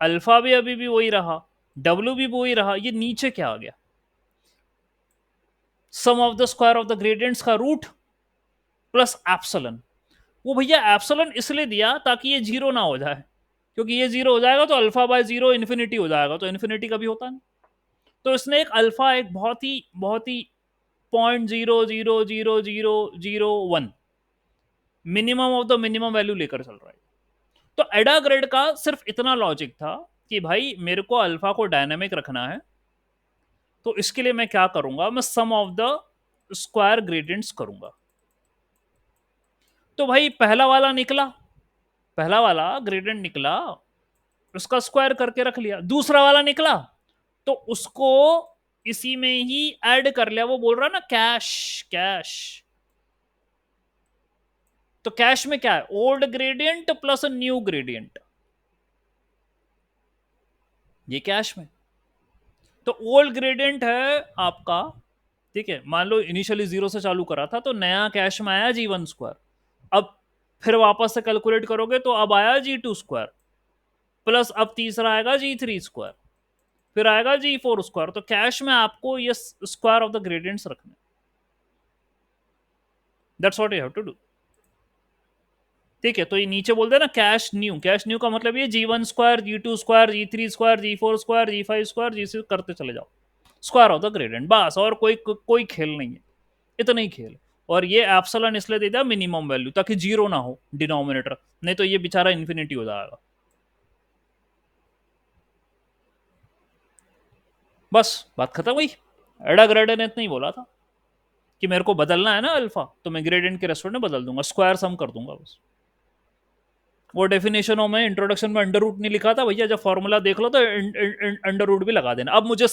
अल्फा भी अभी भी वही रहा, डब्ल्यू भी वही रहा, ये नीचे क्या आ गया, sum of the square of the gradients का रूट प्लस एप्सिलॉन। वो भैया एप्सिलॉन इसलिए दिया ताकि ये जीरो ना हो जाए, क्योंकि ये जीरो हो जाएगा तो अल्फा बाय जीरो इन्फिनिटी हो जाएगा, तो इन्फिनिटी कभी होता नहीं। तो इसने एक अल्फा, एक बहुत ही 0.0000001 minimum of the minimum value लेकर चल रहा है। तो एडा ग्रेड का सिर्फ इतना लॉजिक था कि भाई मेरे को अल्फा को डायनेमिक रखना है, तो इसके लिए मैं क्या करूंगा, मैं सम ऑफ द स्क्वायर ग्रेडियंट्स करूंगा। तो भाई पहला वाला निकला, पहला वाला ग्रेडियंट निकला, उसका स्क्वायर करके रख लिया। दूसरा वाला निकला तो उसको इसी में ही ऐड कर लिया। वो बोल रहा ना कैश कैश, तो कैश में क्या है, old gradient plus new gradient, ये कैश में। तो ओल्ड ग्रेडियंट है आपका, ठीक है, मान लो इनिशियली जीरो से चालू करा था, तो नया कैश में आया G1 स्क्वायर। अब फिर वापस से कैलकुलेट करोगे तो अब आया G2 स्क्वायर, प्लस अब तीसरा आएगा G3 स्क्वायर, फिर आएगा G4 स्क्वायर। तो कैश में आपको ये स्क्वायर ऑफ द ग्रेडियंट्स रखने, that's what you have to do, ठीक है। तो ये नीचे बोलते हैं ना कैश न्यू, कैश न्यू का मतलब ये G1 square, G2 square, G3 square, G4 square, G5 square, G6 करते चले जाओ, स्क्वायर ऑफ द ग्रेडियंट, बस। और कोई खेल नहीं है, इतना ही खेल। और ये एप्सिलॉन इसलिए दे दिया मिनिमम वैल्यू, ताकि जीरो ना हो डिनोमिनेटर, नहीं तो ये बेचारा इन्फिनिटी हो जाएगा। बस बात खत्म हुई। एडा ग्रेडन ने इतना ही बोला था कि मेरे को बदलना है ना अल्फा, तो मैं ग्रेडियंट के रेस्टोरेंट में बदल दूंगा, स्क्वायर सम कर दूंगा बस। वो डेफिनेशनों में इंट्रोडक्शन में अंडर रूट नहीं लिखा था भैया, जब फॉर्मूला देख लो तो अंडर रूट भी लगा देना। अब मुझसे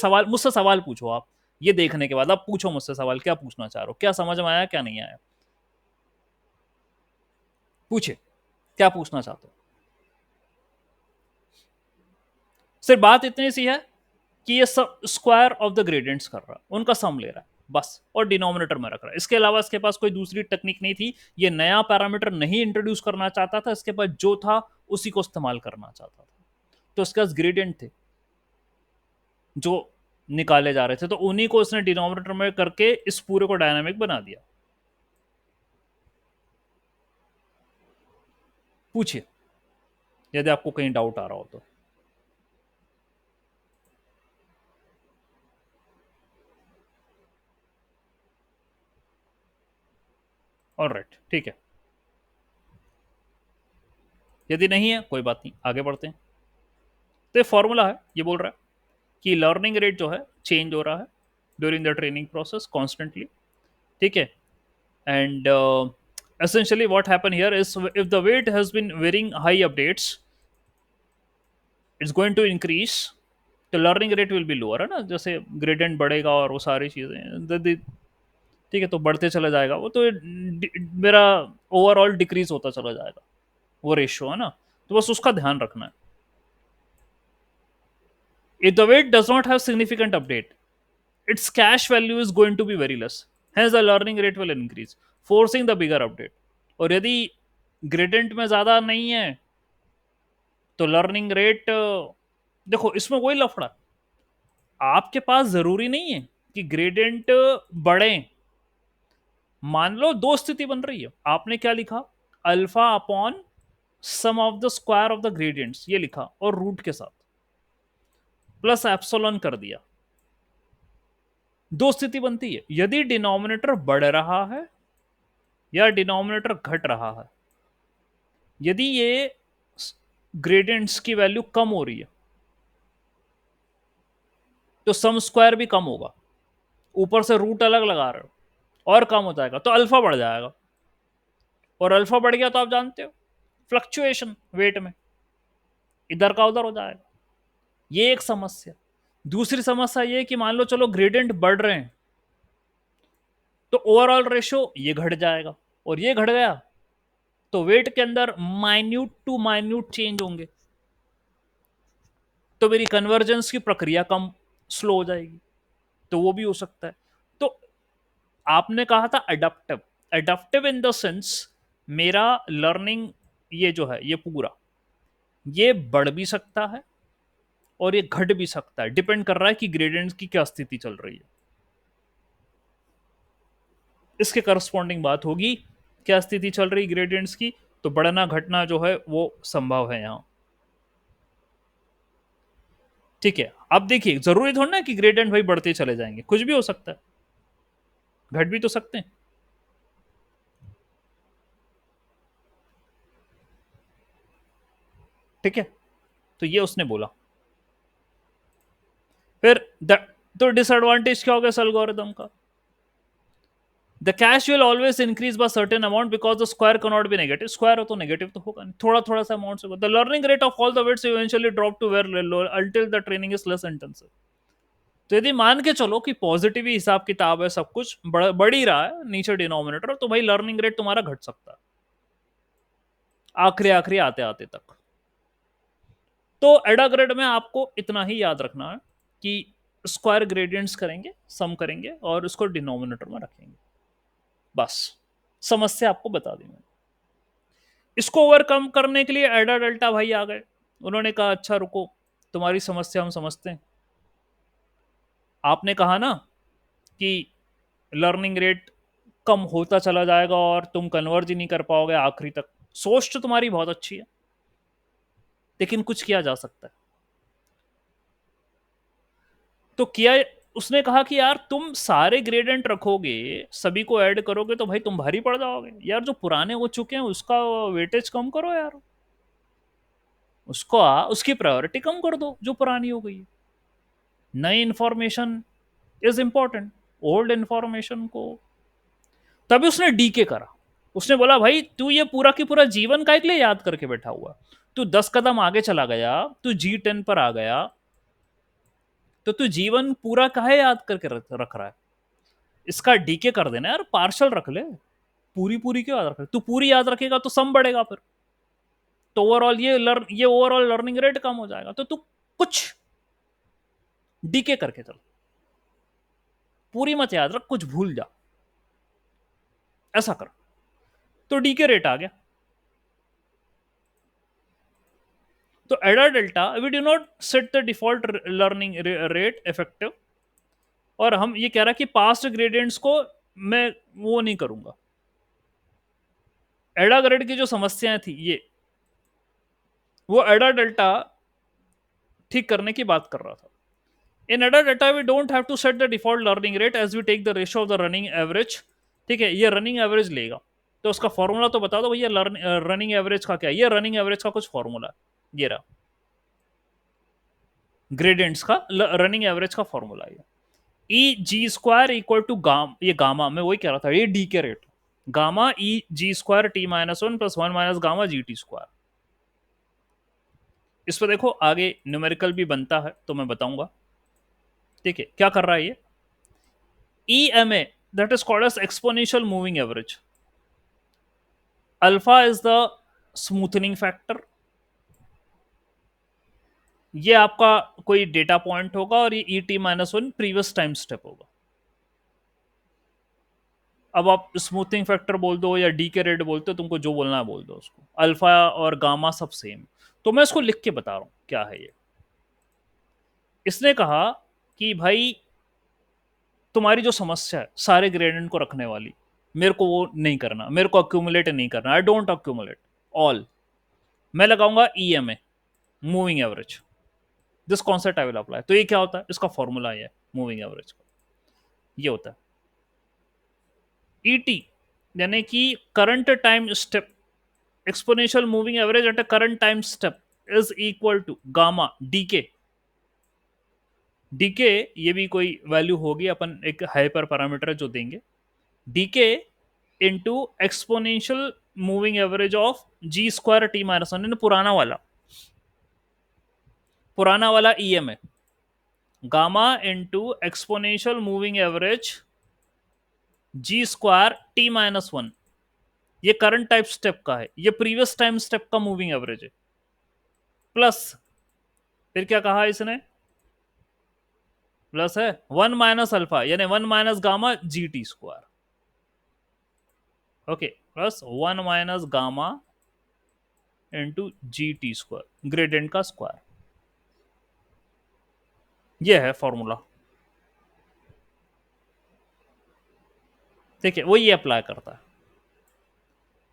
सवाल पूछो आप, ये देखने के बाद अब पूछो मुझसे सवाल, क्या पूछना चाह रहे हो, क्या समझ में आया क्या नहीं आया, पूछे क्या पूछना चाहते हो। सिर्फ बात इतनी सी है कि ये सब स्क्वायर ऑफ द ग्रेडियंट्स कर रहा है, उनका सम ले रहा है बस, और डिनोमिनेटर में रख रहा है। इसके अलावा इसके पास कोई दूसरी टेक्निक नहीं थी, ये नया पैरामीटर नहीं इंट्रोड्यूस करना चाहता था, इसके पास जो था उसी को इस्तेमाल करना चाहता था। तो इसके पास ग्रेडियंट थे जो निकाले जा रहे थे, तो उन्हीं को इसने डिनोमिनेटर में करके इस पूरे को डायनामिक बना दिया। पूछिए यदि आपको कहीं डाउट आ रहा हो तो। ऑलराइट, ठीक है, यदि नहीं है कोई बात नहीं, आगे बढ़ते हैं। तो ये फॉर्मूला है, ये बोल रहा है कि लर्निंग रेट जो है चेंज हो रहा है during the training process constantly, ठीक है। And essentially what happen here is if the weight has been varying high updates, it's going to increase, तो learning rate will be lower, है ना, जैसे ग्रेडियंट बढ़ेगा और वो सारी चीज़ें, ठीक है, तो बढ़ते चला जाएगा वो, तो मेरा ओवरऑल डिक्रीज होता चला जाएगा वो रेशियो, है ना। तो बस उसका ध्यान रखना है। If the weight does not have significant update, its cash value is going to be very less, hence the learning rate will increase, forcing the bigger update। और यदि ग्रेडियंट में ज्यादा नहीं है, तो लर्निंग रेट, देखो इसमें वही लफड़ा, आपके पास जरूरी नहीं है कि ग्रेडियंट बढ़े। मान लो दो स्थिति बन रही है, आपने क्या लिखा, alpha upon sum of the square of the gradients ये लिखा, और रूट के साथ प्लस एप्सिलॉन कर दिया। दो स्थिति बनती है, यदि डिनोमिनेटर बढ़ रहा है या डिनोमिनेटर घट रहा है। यदि ये ग्रेडियंट्स की वैल्यू कम हो रही है तो सम स्क्वायर भी कम होगा, ऊपर से रूट अलग लगा रहे हो और कम हो जाएगा तो अल्फा बढ़ जाएगा, और अल्फा बढ़ गया तो आप जानते हो फ्लक्चुएशन वेट में, इधर का उधर हो जाएगा। ये एक समस्या। दूसरी समस्या ये कि मान लो चलो ग्रेडियंट बढ़ रहे हैं तो ओवरऑल रेशो ये घट जाएगा, और ये घट गया तो वेट के अंदर माइन्यूट टू माइन्यूट चेंज होंगे, तो मेरी कन्वर्जेंस की प्रक्रिया कम स्लो हो जाएगी, तो वो भी हो सकता है। तो आपने कहा था adaptive, adaptive in the sense मेरा लर्निंग ये जो है ये पूरा ये बढ़ भी सकता है और ये घट भी सकता है, डिपेंड कर रहा है कि ग्रेडियंट्स की क्या स्थिति चल रही है। इसके करस्पॉन्डिंग बात होगी, क्या स्थिति चल रही ग्रेडियंट्स की, तो बढ़ना घटना जो है वो संभव है यहां। ठीक है, अब देखिए जरूरी थोड़ा ना कि ग्रेडियंट भाई बढ़ते चले जाएंगे, कुछ भी हो सकता है, घट भी तो सकते हैं। ठीक है, तो ये उसने बोला। फिर तो डिसएडवांटेज क्या हो गया इस एल्गोरिथम का, the cash will always increase by certain amount because the square can not be negative, square हो तो नेगेटिव तो होगा नहीं, थोड़ा थोड़ा सा अमाउंट से होगा। The learning rate of all the weights eventually drop to very low until the training is less intensive. तो यदि मान के चलो कि पॉजिटिव ही हिसाब किताब है, सब कुछ बढ़ ही रहा है नीचे डिनोमिनेटर, तो भाई लर्निंग रेट तुम्हारा घट सकता है आखिरी आखिरी आते आते तक। तो एडा ग्रेड में आपको इतना ही याद रखना है कि स्क्वायर ग्रेडियंट्स करेंगे, सम करेंगे और उसको डिनोमिनेटर में रखेंगे, बस समस्या आपको बता दी मैंने। इसको ओवरकम करने के लिए एडा डेल्टा भाई आ गए, उन्होंने कहा अच्छा रुको, तुम्हारी समस्या हम समझते हैं। आपने कहा ना कि लर्निंग रेट कम होता चला जाएगा और तुम कन्वर्ज ही नहीं कर पाओगे आखिरी तक, सोच तो तुम्हारी बहुत अच्छी है, लेकिन कुछ किया जा सकता है। तो किया, उसने कहा कि यार तुम सारे ग्रेडियंट रखोगे, सभी को ऐड करोगे तो भाई तुम भारी पड़ जाओगे यार, जो पुराने हो चुके हैं उसका वेटेज कम करो यार, उसको उसकी प्रायोरिटी कम कर दो जो पुरानी हो गई। नई information is important, old information को, तभी उसने डीके करा। उसने बोला भाई तू ये पूरा की पूरा जीवन का लिए याद करके बैठा हुआ, तू 10 कदम आगे चला गया, तू G10 पर आ गया, तो तू जीवन पूरा काहे याद करके रख रहा है, इसका डीके कर देना यार, पार्शल रख ले, पूरी पूरी क्यों याद रख ले, तू पूरी याद रखेगा तो सम बढ़ेगा फिर, तो ओवरऑल ये ओवरऑल लर्निंग रेट कम हो जाएगा, तो तू कुछ डीके करके चल, पूरी मत याद रख, कुछ भूल जा, ऐसा कर, तो डीके रेट आ गया। तो एडा delta we do not set the default learning rate effective, और हम ये कह रहा है कि पास्ट ग्रेडियंट्स को मैं वो नहीं करूंगा। एडा ग्रेड की जो समस्याएं थी ये, वो एडा डेल्टा ठीक करने की बात कर रहा था। In Adadelta we don't have to set the default learning rate as we take the ratio of the running average. ठीक है, ये रनिंग एवरेज लेगा, तो उसका फॉर्मूला तो बता दो भैया, रनिंग एवरेज का क्या, ये रनिंग एवरेज का कुछ फॉर्मूला है, ये रहा ग्रेडियंट्स का रनिंग एवरेज का फॉर्मूला है। E G² इक्वल टू गाम, ये गामा मैं वही कह रहा था, ये डी के rate, gamma E G² T-1 plus 1 minus gamma GT²। इस पर देखो आगे न्यूमेरिकल भी बनता है तो मैं बताऊंगा। ठीक है, क्या कर रहा है ये, EMA that is called as exponential moving average, alpha is the smoothening factor, ये आपका कोई डेटा पॉइंट होगा और ये ET-1 प्रीवियस टाइम स्टेप होगा। अब आप स्मूथिंग फैक्टर बोल दो या डी के रेट बोलते हो, तुमको जो बोलना है बोल दो उसको, अल्फा और गामा सब सेम। तो मैं इसको लिख के बता रहा हूं क्या है ये। इसने कहा कि भाई तुम्हारी जो समस्या है सारे ग्रेडियंट को रखने वाली, मेरे को वो नहीं करना, मेरे को अक्यूमुलेट नहीं करना, आई डोंट अक्यूमुलेट ऑल। मैं लगाऊंगा EMA, moving average. This concept I will apply. तो ये क्या होता है, इसका फॉर्मूला ये है मूविंग एवरेज का, ये होता है ईटी, यानी कि current time step, exponential moving average at a current time step is equal to gamma decay. Decay ये भी कोई वैल्यू होगी, अपन एक हाइपर पैरामीटर जो देंगे, decay into exponential moving average of G square T minus one. पुराना वाला EM है gamma into exponential moving average G square T minus one. ये करंट टाइप स्टेप का है, ये प्रीवियस टाइम स्टेप का मूविंग एवरेज है, प्लस फिर क्या कहा इसने, प्लस है वन माइनस अल्फा यानी one minus gamma G T square. Okay, plus one minus gamma into G T square, gradient का स्क्वायर। ये है फॉर्मूला, ठीक है, वो ये अप्लाई करता है।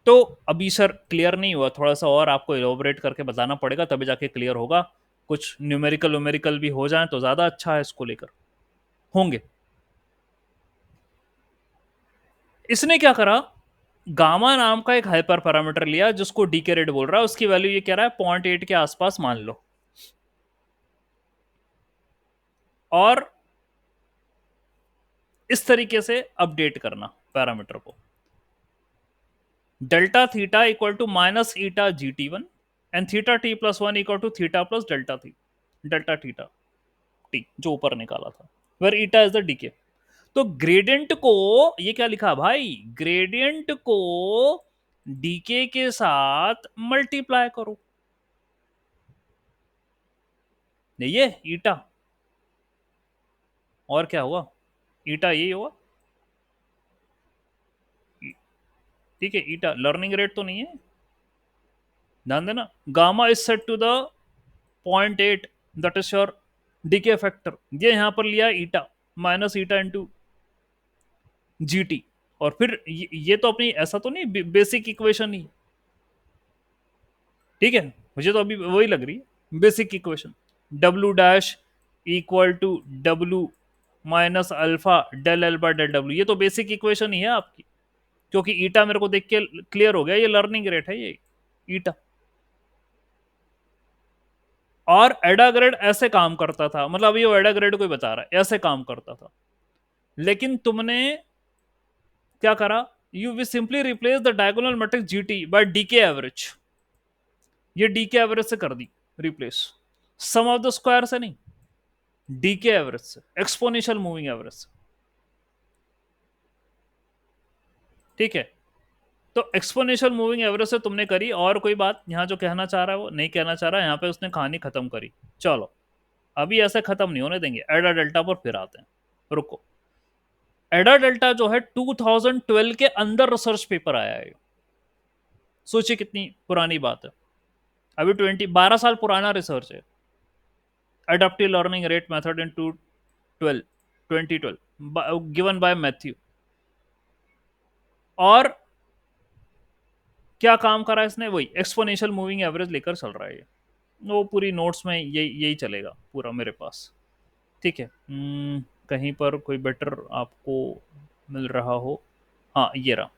तो अभी सर क्लियर नहीं हुआ, थोड़ा सा और आपको इलोबरेट करके बताना पड़ेगा तभी जाके क्लियर होगा। कुछ न्यूमेरिकल न्यूमेरिकल भी हो जाए तो ज्यादा अच्छा है, इसको लेकर होंगे। इसने क्या करा, गामा नाम का एक हाइपर पैरामीटर लिया जिसको डी के रेट बोल रहा है, उसकी वैल्यू ये कह रहा है 0.8 के आसपास मान लो, और इस तरीके से अपडेट करना पैरामीटर को, delta theta equal to minus eta G T one and theta T plus one equal to theta plus delta theta T जो ऊपर निकाला था, where eta is the decay. तो ग्रेडियंट को, ये क्या लिखा भाई, ग्रेडियंट को डीके के साथ मल्टीप्लाई करो, नहीं ये ईटा, और क्या हुआ, ईटा यही हुआ, ठीक है, ईटा लर्निंग रेट तो नहीं है, ध्यान देना। Gamma is set to the 0.8, that is your decay factor, ये यहां पर लिया eta minus eta into GT. और फिर ये तो अपनी ऐसा तो नहीं बेसिक इक्वेशन ही, ठीक है, मुझे तो अभी वही लग रही है basic equation, W dash equal to W minus alpha del L by del W, ये तो बेसिक इक्वेशन ही है आपकी, क्योंकि ईटा मेरे को देख के क्लियर हो गया ये लर्निंग रेट है ये ईटा। और एडा ग्रेड ऐसे काम करता था, मतलब ये एडा ग्रेड कोई बता रहा है ऐसे काम करता था, लेकिन तुमने क्या करा, you V simply replace the diagonal matrix GT by decay average, ये डीके एवरेज से कर दी replace, sum of the square से नहीं, डीके एवरेज से, एक्सपोनेंशियल मूविंग एवरेज से, ठीक है। तो एक्सपोनेंशियल मूविंग एवरेज से तुमने करी, और कोई बात यहां जो कहना चाह रहा है वो नहीं कहना चाह रहा है, यहां पे उसने कहानी खत्म करी। चलो अभी ऐसे खत्म नहीं होने देंगे, एडा डेल्टा पर फिर आते हैं, रुको। एडा डेल्टा जो है 2012 के अंदर रिसर्च पेपर आया है, सोचिए कितनी पुरानी बात है, अभी 12 साल पुराना रिसर्च है, adaptive learning rate method in 2012 given by Matthew. और क्या काम करा इसने, वही एक्सपोनेंशियल मूविंग एवरेज लेकर चल रहा है ये, वो पूरी नोट्स में यही चलेगा पूरा मेरे पास, ठीक है। कहीं पर कोई बेटर आपको मिल रहा हो, हाँ ये रहा,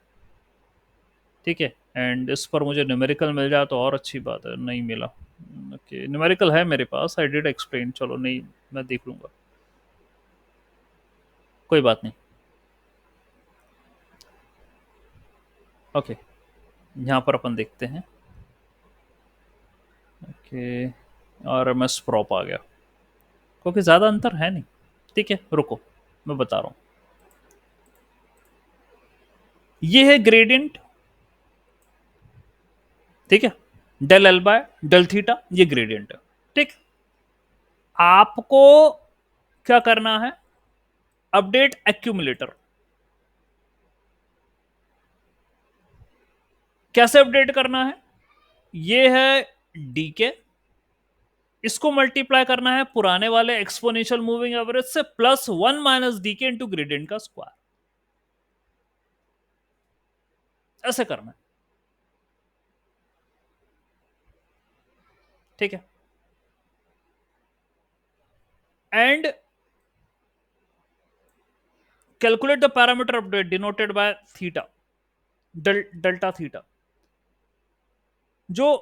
ठीक है। एंड इस पर मुझे न्यूमेरिकल मिल जाए तो और अच्छी बात है, नहीं मिला, ओके न्यूमेरिकल है मेरे पास, आई डिड एक्सप्लेन, चलो नहीं मैं देख लूंगा, कोई बात नहीं, ओके। यहाँ पर अपन देखते हैं, ओके, और एम एस प्रॉप आ गया, क्योंकि ज़्यादा अंतर है नहीं, ठीक है, रुको मैं बता रहा हूँ। ये है ग्रेडियंट, ठीक है, del L by del theta, ये ग्रेडियंट है, ठीक। आपको क्या करना है, अपडेट एक्यूमुलेटर, कैसे अपडेट करना है? ये है डीके, इसको मल्टीप्लाई करना है पुराने वाले एक्सपोनेंशियल मूविंग एवरेज से plus 1 minus decay into gradient का स्क्वायर, ऐसे करना है। ठीक है, and calculate the parameter update denoted by theta, delta theta. जो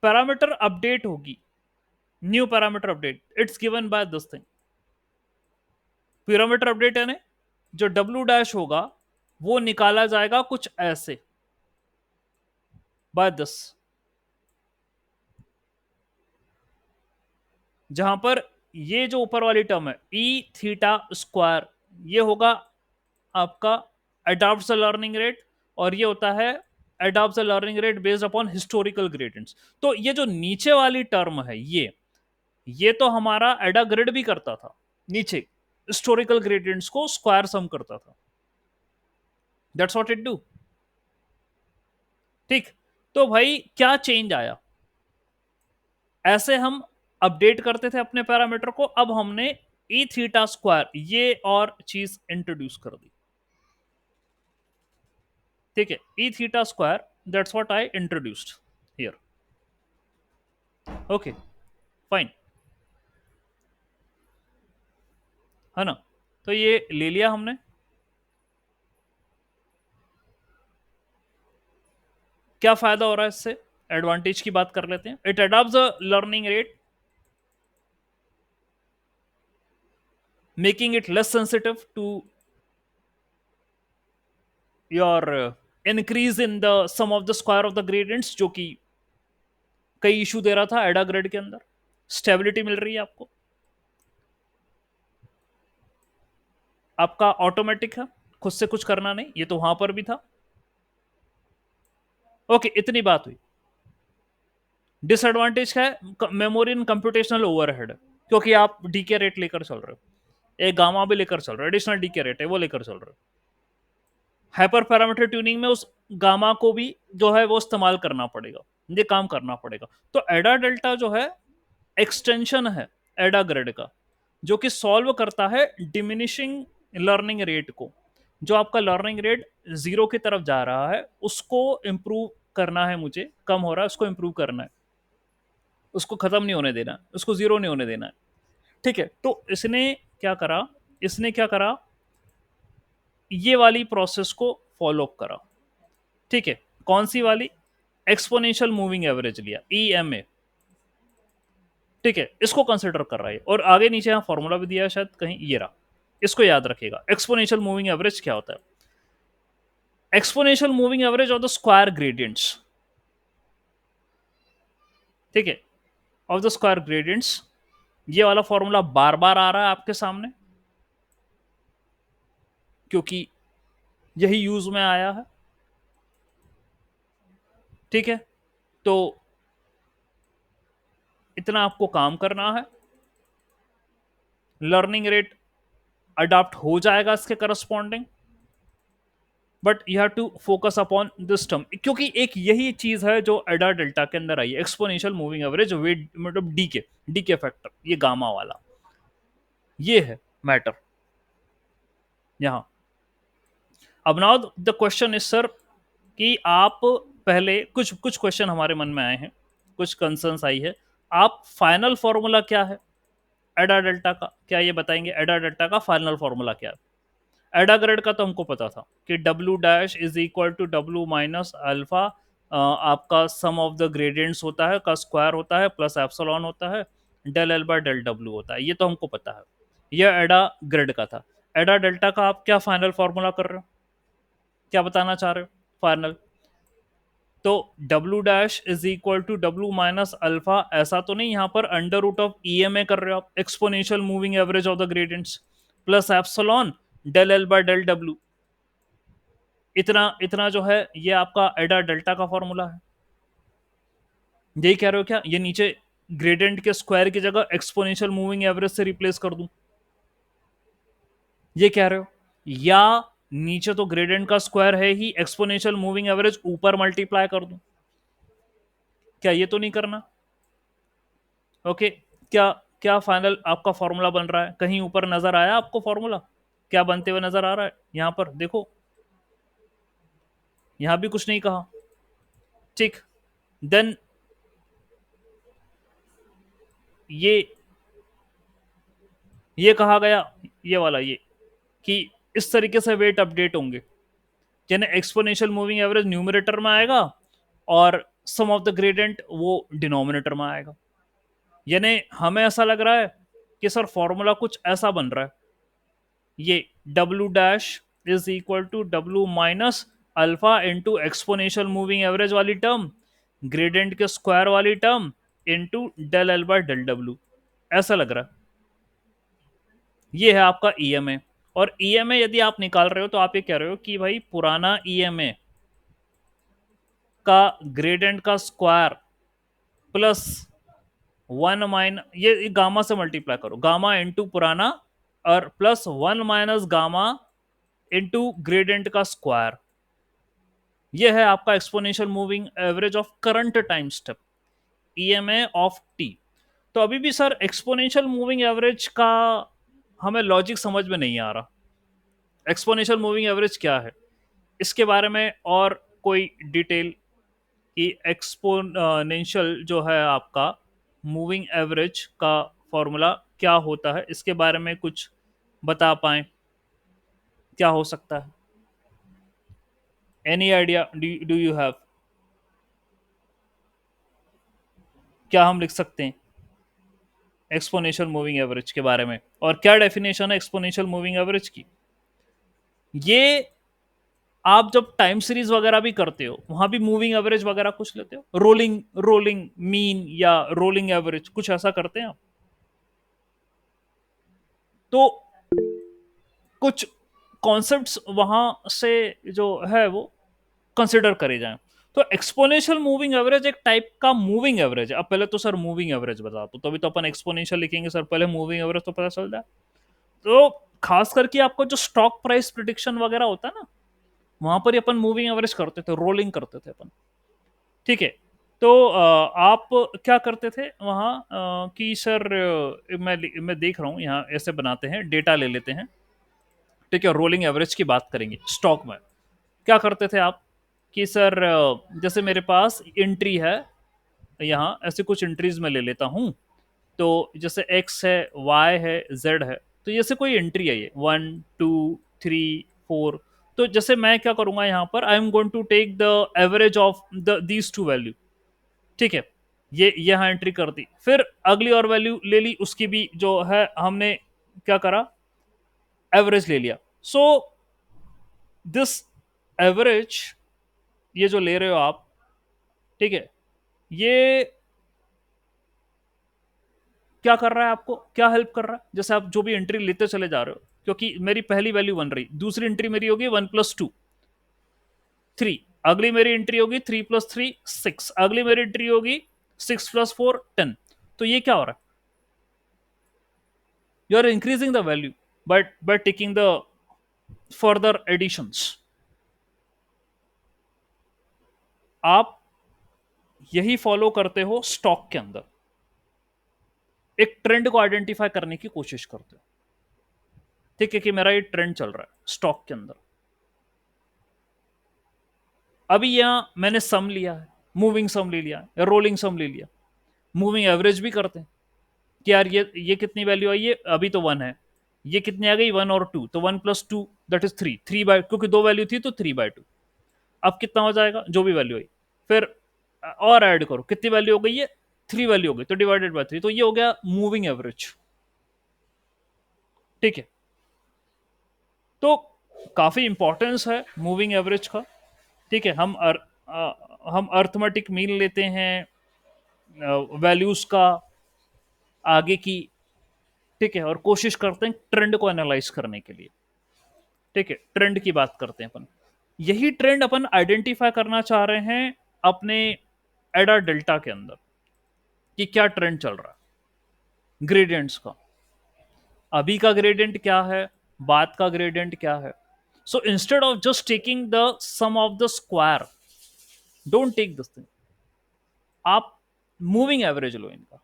पैरामीटर अपडेट होगी, new parameter update, it's given by this thing. Parameter update यानी जो डब्ल्यू डैश होगा वो निकाला जाएगा कुछ ऐसे, बाय दिस, जहां पर ये जो ऊपर वाली टर्म है ई थीटा स्क्वायर, ये होगा आपका अडॉप्ट द लर्निंग रेट, और ये होता है adopt the learning rate based upon historical gradients. तो ये जो नीचे वाली टर्म है ये तो हमारा एडा ग्रेड भी करता था, नीचे हिस्टोरिकल ग्रेडियंट्स को स्क्वायर सम करता था। That's what it do. ठीक, तो भाई क्या चेंज आया? ऐसे हम अपडेट करते थे अपने पैरामीटर को, अब हमने ई थीटा स्क्वायर ये और चीज इंट्रोड्यूस कर दी। ठीक है, E theta square, that's what I introduced here. Okay fine, है ना? तो ये ले लिया हमने। क्या फायदा हो रहा है इससे? एडवांटेज की बात कर लेते हैं। It adopts the learning rate, making it less sensitive to your increase in the sum of the square of the gradients, जो कि कई इशू दे रहा था एडा ग्रेड के अंदर। स्टेबिलिटी मिल रही है आपको, आपका ऑटोमेटिक है, खुद से कुछ करना नहीं, ये तो वहां पर भी था। ओके, इतनी बात हुई। डिसएडवांटेज है मेमोरी इन कंप्यूटेशनल ओवरहेड, क्योंकि आप डीके रेट लेकर चल रहे हो, एक गामा भी लेकर चल रहे हो, एडिशनल डीके रेट है वो लेकर चल रहे हो। हाइपर पैरामीटर ट्यूनिंग में उस गामा को भी जो है वो इस्तेमाल करना पड़ेगा, ये काम करना पड़ेगा। तो एडा डेल्टा जो है एक्सटेंशन है एडा ग्रेड का, जो कि सॉल्व करता है डिमिनिशिंग लर्निंग रेट को। जो आपका लर्निंग रेट जीरो की तरफ जा रहा है उसको इंप्रूव करना है मुझे, कम हो रहा है उसको इंप्रूव करना है, उसको खत्म नहीं होने देना, उसको जीरो नहीं होने देना है। ठीक है, तो इसने क्या करा, ये वाली प्रोसेस को फॉलो अप करा। ठीक है, कौन सी वाली? एक्सपोनेंशियल मूविंग एवरेज लिया, ईएमए। ठीक है, इसको कंसिडर कर रहा है, और आगे नीचे यहां फॉर्मूला भी दिया है शायद कहीं, ये रहा, इसको याद रखिएगा। एक्सपोनेंशियल मूविंग एवरेज क्या होता है? Exponential moving average of the square gradients. ठीक है, ऑफ द स्क्वायर ग्रेडियंट्स, ये वाला फॉर्मूला बार बार आ रहा है आपके सामने क्योंकि यही यूज में आया है। ठीक है, तो इतना आपको काम करना है, लर्निंग रेट अडॉप्ट हो जाएगा इसके corresponding, but you have to focus upon this term, क्योंकि एक यही चीज है जो एडा डेल्टा के अंदर आई है, एक्सपोनेंशियल मूविंग एवरेज वेट, मतलब डीके फैक्टर, ये गामा वाला, ये है मैटर यहां। अब now the question is sir कि आप पहले कुछ कुछ क्वेश्चन हमारे मन में आए हैं, कुछ कंसर्न्स आई है। आप फाइनल फॉर्मूला क्या है एडा डेल्टा का, क्या ये बताएंगे? एडा डेल्टा का फाइनल फॉर्मूला क्या है? एडा ग्रेड का तो हमको पता था कि W dash is equal to W minus alpha, आपका सम ऑफ द ग्रेडियंट्स होता है का स्क्वायर होता है प्लस एप्सिलॉन होता है, del L by del W होता है, ये तो हमको पता है। यह एडा ग्रेड का था। एडा डेल्टा का आप क्या फाइनल फॉर्मूला कर रहे हो, क्या बताना चाह रहे हो फाइनल? तो W dash is equal to W minus alpha, ऐसा तो नहीं, यहां पर अंडर रूट ऑफ ईएमए कर रहे हो आप, exponential moving average of the gradients, plus epsilon del L by del W. इतना इतना जो है ये आपका एडा डेल्टा का फॉर्मूला है। यही कह रहे हो क्या? ये नीचे ग्रेडियंट के स्क्वायर की जगह एक्सपोनेंशियल मूविंग एवरेज से रिप्लेस कर दूं, ये कह रहे हो? या नीचे तो ग्रेडियंट का स्क्वायर है ही, एक्सपोनेंशियल मूविंग एवरेज ऊपर मल्टीप्लाई कर दूं, क्या ये तो नहीं करना? ओके, क्या क्या फाइनल आपका फॉर्मूला बन रहा है? कहीं ऊपर नजर आया आपको फॉर्मूला? क्या बनते हुए नजर आ रहा है? यहां पर देखो, यहां भी कुछ नहीं कहा। ठीक, देन ये ये कहा गया, ये वाला ये, कि इस तरीके से वेट अपडेट होंगे, यानी एक्सपोनेंशियल मूविंग एवरेज न्यूमरेटर में आएगा और सम ऑफ द ग्रेडियंट वो डिनोमिनेटर में आएगा। यानी हमें ऐसा लग रहा है कि सर फॉर्मूला कुछ ऐसा बन रहा है, ये W dash is equal to W minus alpha into exponential moving average वाली टर्म, ग्रेडियंट के स्क्वायर वाली term, into del L by del W, ऐसा लग रहा है। ये है आपका ईएमए। और ईएमए यदि आप निकाल रहे हो तो आप ये कह रहे हो कि भाई पुराना ईएमए का ग्रेडियंट का स्क्वायर प्लस वन माइन, ये गामा से मल्टीप्लाई करो, गामा इंटू पुराना और plus one minus gamma into gradient का स्क्वायर, ये है आपका exponential moving average of current time step, EMA of T. तो अभी भी सर एक्सपोनेंशियल मूविंग एवरेज का हमें लॉजिक समझ में नहीं आ रहा। एक्सपोनेंशियल मूविंग एवरेज क्या है, इसके बारे में और कोई डिटेल, कि एक्सपोनेंशियल जो है आपका मूविंग एवरेज का फॉर्मूला क्या होता है, इसके बारे में कुछ बता पाएं, क्या हो सकता है? Any idea, do you have? क्या हम लिख सकते हैं एक्सपोनेंशियल मूविंग एवरेज के बारे में, और क्या डेफिनेशन है एक्सपोनेंशियल मूविंग एवरेज की? ये आप जब टाइम सीरीज वगैरह भी करते हो वहां भी मूविंग एवरेज वगैरह कुछ लेते हो, रोलिंग रोलिंग मीन या रोलिंग एवरेज, कुछ ऐसा करते हैं आप? तो कुछ कॉन्सेप्ट्स वहां से जो है वो कंसिडर करे जाएं। तो एक्सपोनेंशियल मूविंग एवरेज एक टाइप का मूविंग एवरेज है। अब पहले तो सर मूविंग एवरेज बता दो, तभी तो अपन एक्सपोनेंशियल लिखेंगे सर, पहले मूविंग एवरेज तो पता चल जाए। तो खास करके आपको जो स्टॉक प्राइस प्रिडिक्शन वगैरह होता है ना, वहां पर ही अपन मूविंग एवरेज करते थे, रोलिंग करते थे अपन। ठीक है, तो आप क्या करते थे वहाँ कि सर मैं देख रहा हूँ यहाँ, ऐसे बनाते हैं, डेटा ले लेते हैं। ठीक है, रोलिंग एवरेज की बात करेंगे स्टॉक में। क्या करते थे आप कि सर जैसे मेरे पास एंट्री है यहाँ, ऐसे कुछ एंट्रीज में ले लेता हूँ। तो जैसे एक्स है, वाई है, जेड है, तो जैसे कोई एंट्री है ये 1 2 3 4, तो जैसे मैं क्या करूंगा यहाँ पर, I am going to take the average of these two value वैल्यू। ठीक है, ये यहाँ एंट्री कर दी, फिर अगली और वैल्यू ले ली, उसकी भी जो है हमने क्या करा, एवरेज ले लिया। सो दिस एवरेज, ये जो ले रहे हो आप, ठीक है, ये क्या कर रहा है, आपको क्या हेल्प कर रहा है? जैसे आप जो भी एंट्री लेते चले जा रहे हो, क्योंकि मेरी पहली वैल्यू बन रही, दूसरी एंट्री मेरी होगी 1 + 2 3, अगली मेरी एंट्री होगी 3 + 3 6, अगली मेरी एंट्री होगी 6 + 4 10। तो ये क्या हो रहा है, you are increasing the value by taking the further additions। आप यही फॉलो करते हो स्टॉक के अंदर, एक ट्रेंड को आइडेंटिफाई करने की कोशिश करते हो। ठीक है, कि मेरा ये ट्रेंड चल रहा है स्टॉक के अंदर। अभी यहां मैंने सम लिया है, मूविंग सम ले लिया या रोलिंग सम ले लिया, मूविंग एवरेज भी करते हैं कि यार ये कितनी वैल्यू आई है, अभी तो 1 है, ये कितनी आ गई 1 और 2, तो 1 + 2 दैट इज 3, 3/, क्योंकि 2 वैल्यू थी तो 3/2। अब कितना हो जाएगा, जो भी वैल्यू आई, फिर और ऐड करो, कितनी वैल्यू हो गई है, 3 वैल्यू हो गई, तो डिवाइडेड बाय 3, तो ये हो गया मूविंग एवरेज। ठीक है, तो काफी इंपॉर्टेंस है मूविंग एवरेज का। ठीक है, हम अर्थमेटिक मीन लेते हैं वैल्यूज का आगे की। ठीक है, और कोशिश करते हैं ट्रेंड को एनालाइज करने के लिए। ठीक है, ट्रेंड की बात करते हैं अपन, यही ट्रेंड अपन आइडेंटिफाई करना चाह रहे हैं अपने एडा डेल्टा के अंदर, कि क्या ट्रेंड चल रहा है ग्रेडियंट्स का, अभी का ग्रेडियंट क्या है, बाद का ग्रेडियंट क्या है। So instead of just taking the sum of the square, don't take this thing, आप मूविंग एवरेज लो इनका।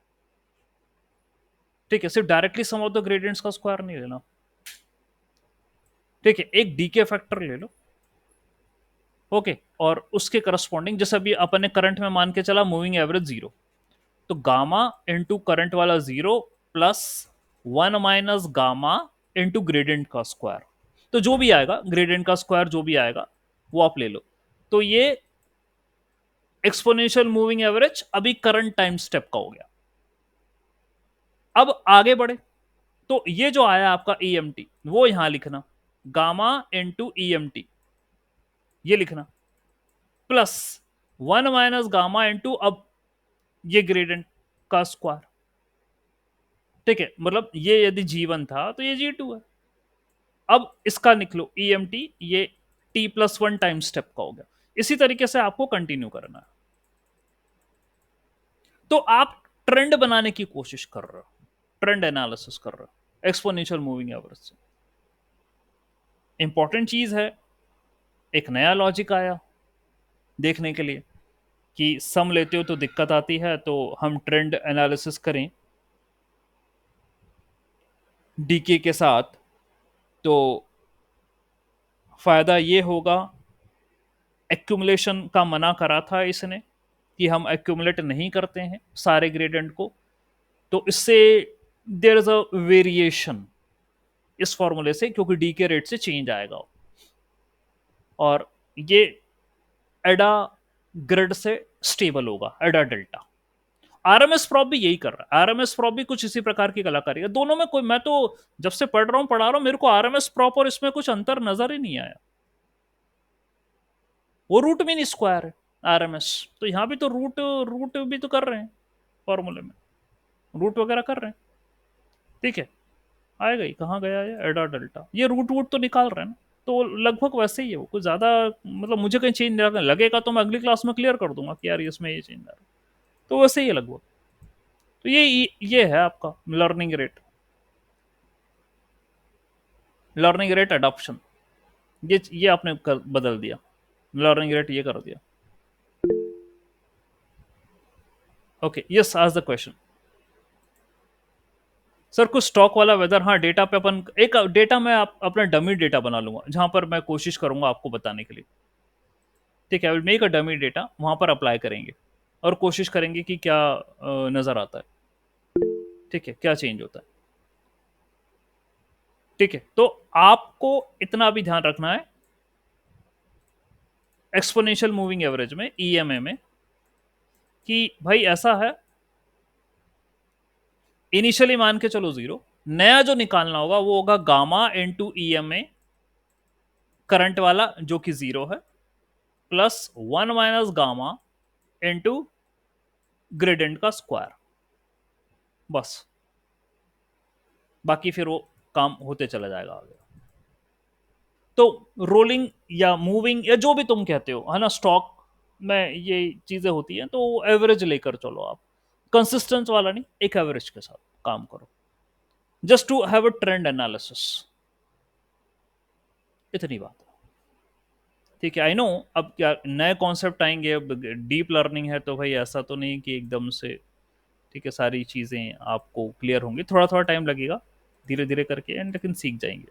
ठीक है, सिर्फ directly sum of the gradients का स्क्वायर नहीं लेना। ठीक है, एक डीके फैक्टर ले लो। ओके, और उसके करस्पॉन्डिंग, जैसे अभी अपन ने करंट में मान के चला मूविंग एवरेज 0, तो गामा इंटू करंट वाला 0 plus 1 minus gamma into gradient का स्क्वायर, तो जो भी आएगा ग्रेडियंट का स्क्वायर जो भी आएगा वो आप ले लो। तो ये एक्सपोनेंशियल मूविंग एवरेज अभी करंट टाइम स्टेप का हो गया। अब आगे बढ़े, तो ये जो आया आपका ईएमटी वो यहां लिखना, गामा इंटू ईएमटी ये लिखना, प्लस 1 माइनस गामा इंटू अब ये ग्रेडियंट का स्क्वायर। ठीक है, मतलब ये यदि G1 था तो ये G2 है। अब इसका निकलो ईएमटी, ये T+1 टाइम स्टेप का हो गया। इसी तरीके से आपको कंटिन्यू करना है। तो आप ट्रेंड बनाने की कोशिश कर रहे हो, ट्रेंड एनालिसिस कर रहे हो एक्सपोनेंशियल मूविंग एवरेज से। इंपॉर्टेंट चीज है, एक नया लॉजिक आया देखने के लिए कि सम लेते हो तो दिक्कत आती है, तो हम ट्रेंड एनालिसिस करें डीके के साथ, तो फायदा ये होगा, एक्यूमुलेशन का मना करा था इसने कि हम एक्यूमुलेट नहीं करते हैं सारे ग्रेडियंट को, तो इससे देयर इज अ वेरिएशन इस फॉर्मूले से, क्योंकि डी के रेट से चेंज आएगा। और ये एडा ग्रिड से स्टेबल होगा, एडा डेल्टा। आरएमएस प्रॉप भी यही कर रहा है, आरएमएस प्रॉप भी कुछ इसी प्रकार की कलाकारी है। दोनों में कोई, मैं तो जब से पढ़ा रहा हूं मेरे को आरएमएस प्रॉप और इसमें कुछ अंतर नजर ही नहीं आया। वो रूट मीन स्क्वायर है आरएमएस, तो यहां भी तो रूट रूट भी तो कर रहे हैं फॉर्मूले में, रूट वगैरह कर रहे हैं। ठीक है, आएगा ही, कहाँ गया ये एडा डेल्टा, ये रूट वूट तो निकाल रहे हैं ना, तो लगभग वैसे ही है वो, कुछ ज्यादा मतलब मुझे कहीं चेंज लगेगा तो मैं अगली क्लास में क्लियर कर दूंगा कि यार इसमें ये चेंज आ रहा है, तो वैसे ही है लगभग। तो ये है आपका learning rate, learning rate adoption, ये आपने बदल दिया, लर्निंग रेट ये कर दिया। ओके, यस, आज द क्वेश्चन। सर कुछ स्टॉक वाला वेदर, हाँ डेटा पे अपन एक डेटा में अपना डमी डेटा बना लूंगा जहां पर मैं कोशिश करूंगा आपको बताने के लिए। ठीक है, I will make a dummy data, वहां पर अप्लाई करेंगे और कोशिश करेंगे कि क्या नजर आता है। ठीक है, क्या चेंज होता है। ठीक है, तो आपको इतना भी ध्यान रखना है एक्सपोनेंशियल मूविंग एवरेज में, ईएमए में, कि भाई ऐसा है, इनिशियली मान के चलो 0, नया जो निकालना होगा वो होगा गामा इंटू ईएमए करंट वाला जो कि 0 है, plus 1 minus gamma into gradient का स्क्वायर, बस। बाकी फिर वो काम होते चला जाएगा आगे। तो रोलिंग या मूविंग या जो भी तुम कहते हो है ना, स्टॉक में ये चीजें होती हैं, तो एवरेज लेकर चलो आप, कंसिस्टेंस वाला नहीं, एक एवरेज के साथ काम करो, just to have a trend analysis, इतनी बात है। ठीक है, आई नो अब क्या नए कॉन्सेप्ट आएंगे, अब डीप लर्निंग है तो भाई ऐसा तो नहीं कि एकदम से ठीक है सारी चीजें आपको क्लियर होंगी, थोड़ा थोड़ा टाइम लगेगा, धीरे धीरे करके एंड लेकिन सीख जाएंगे।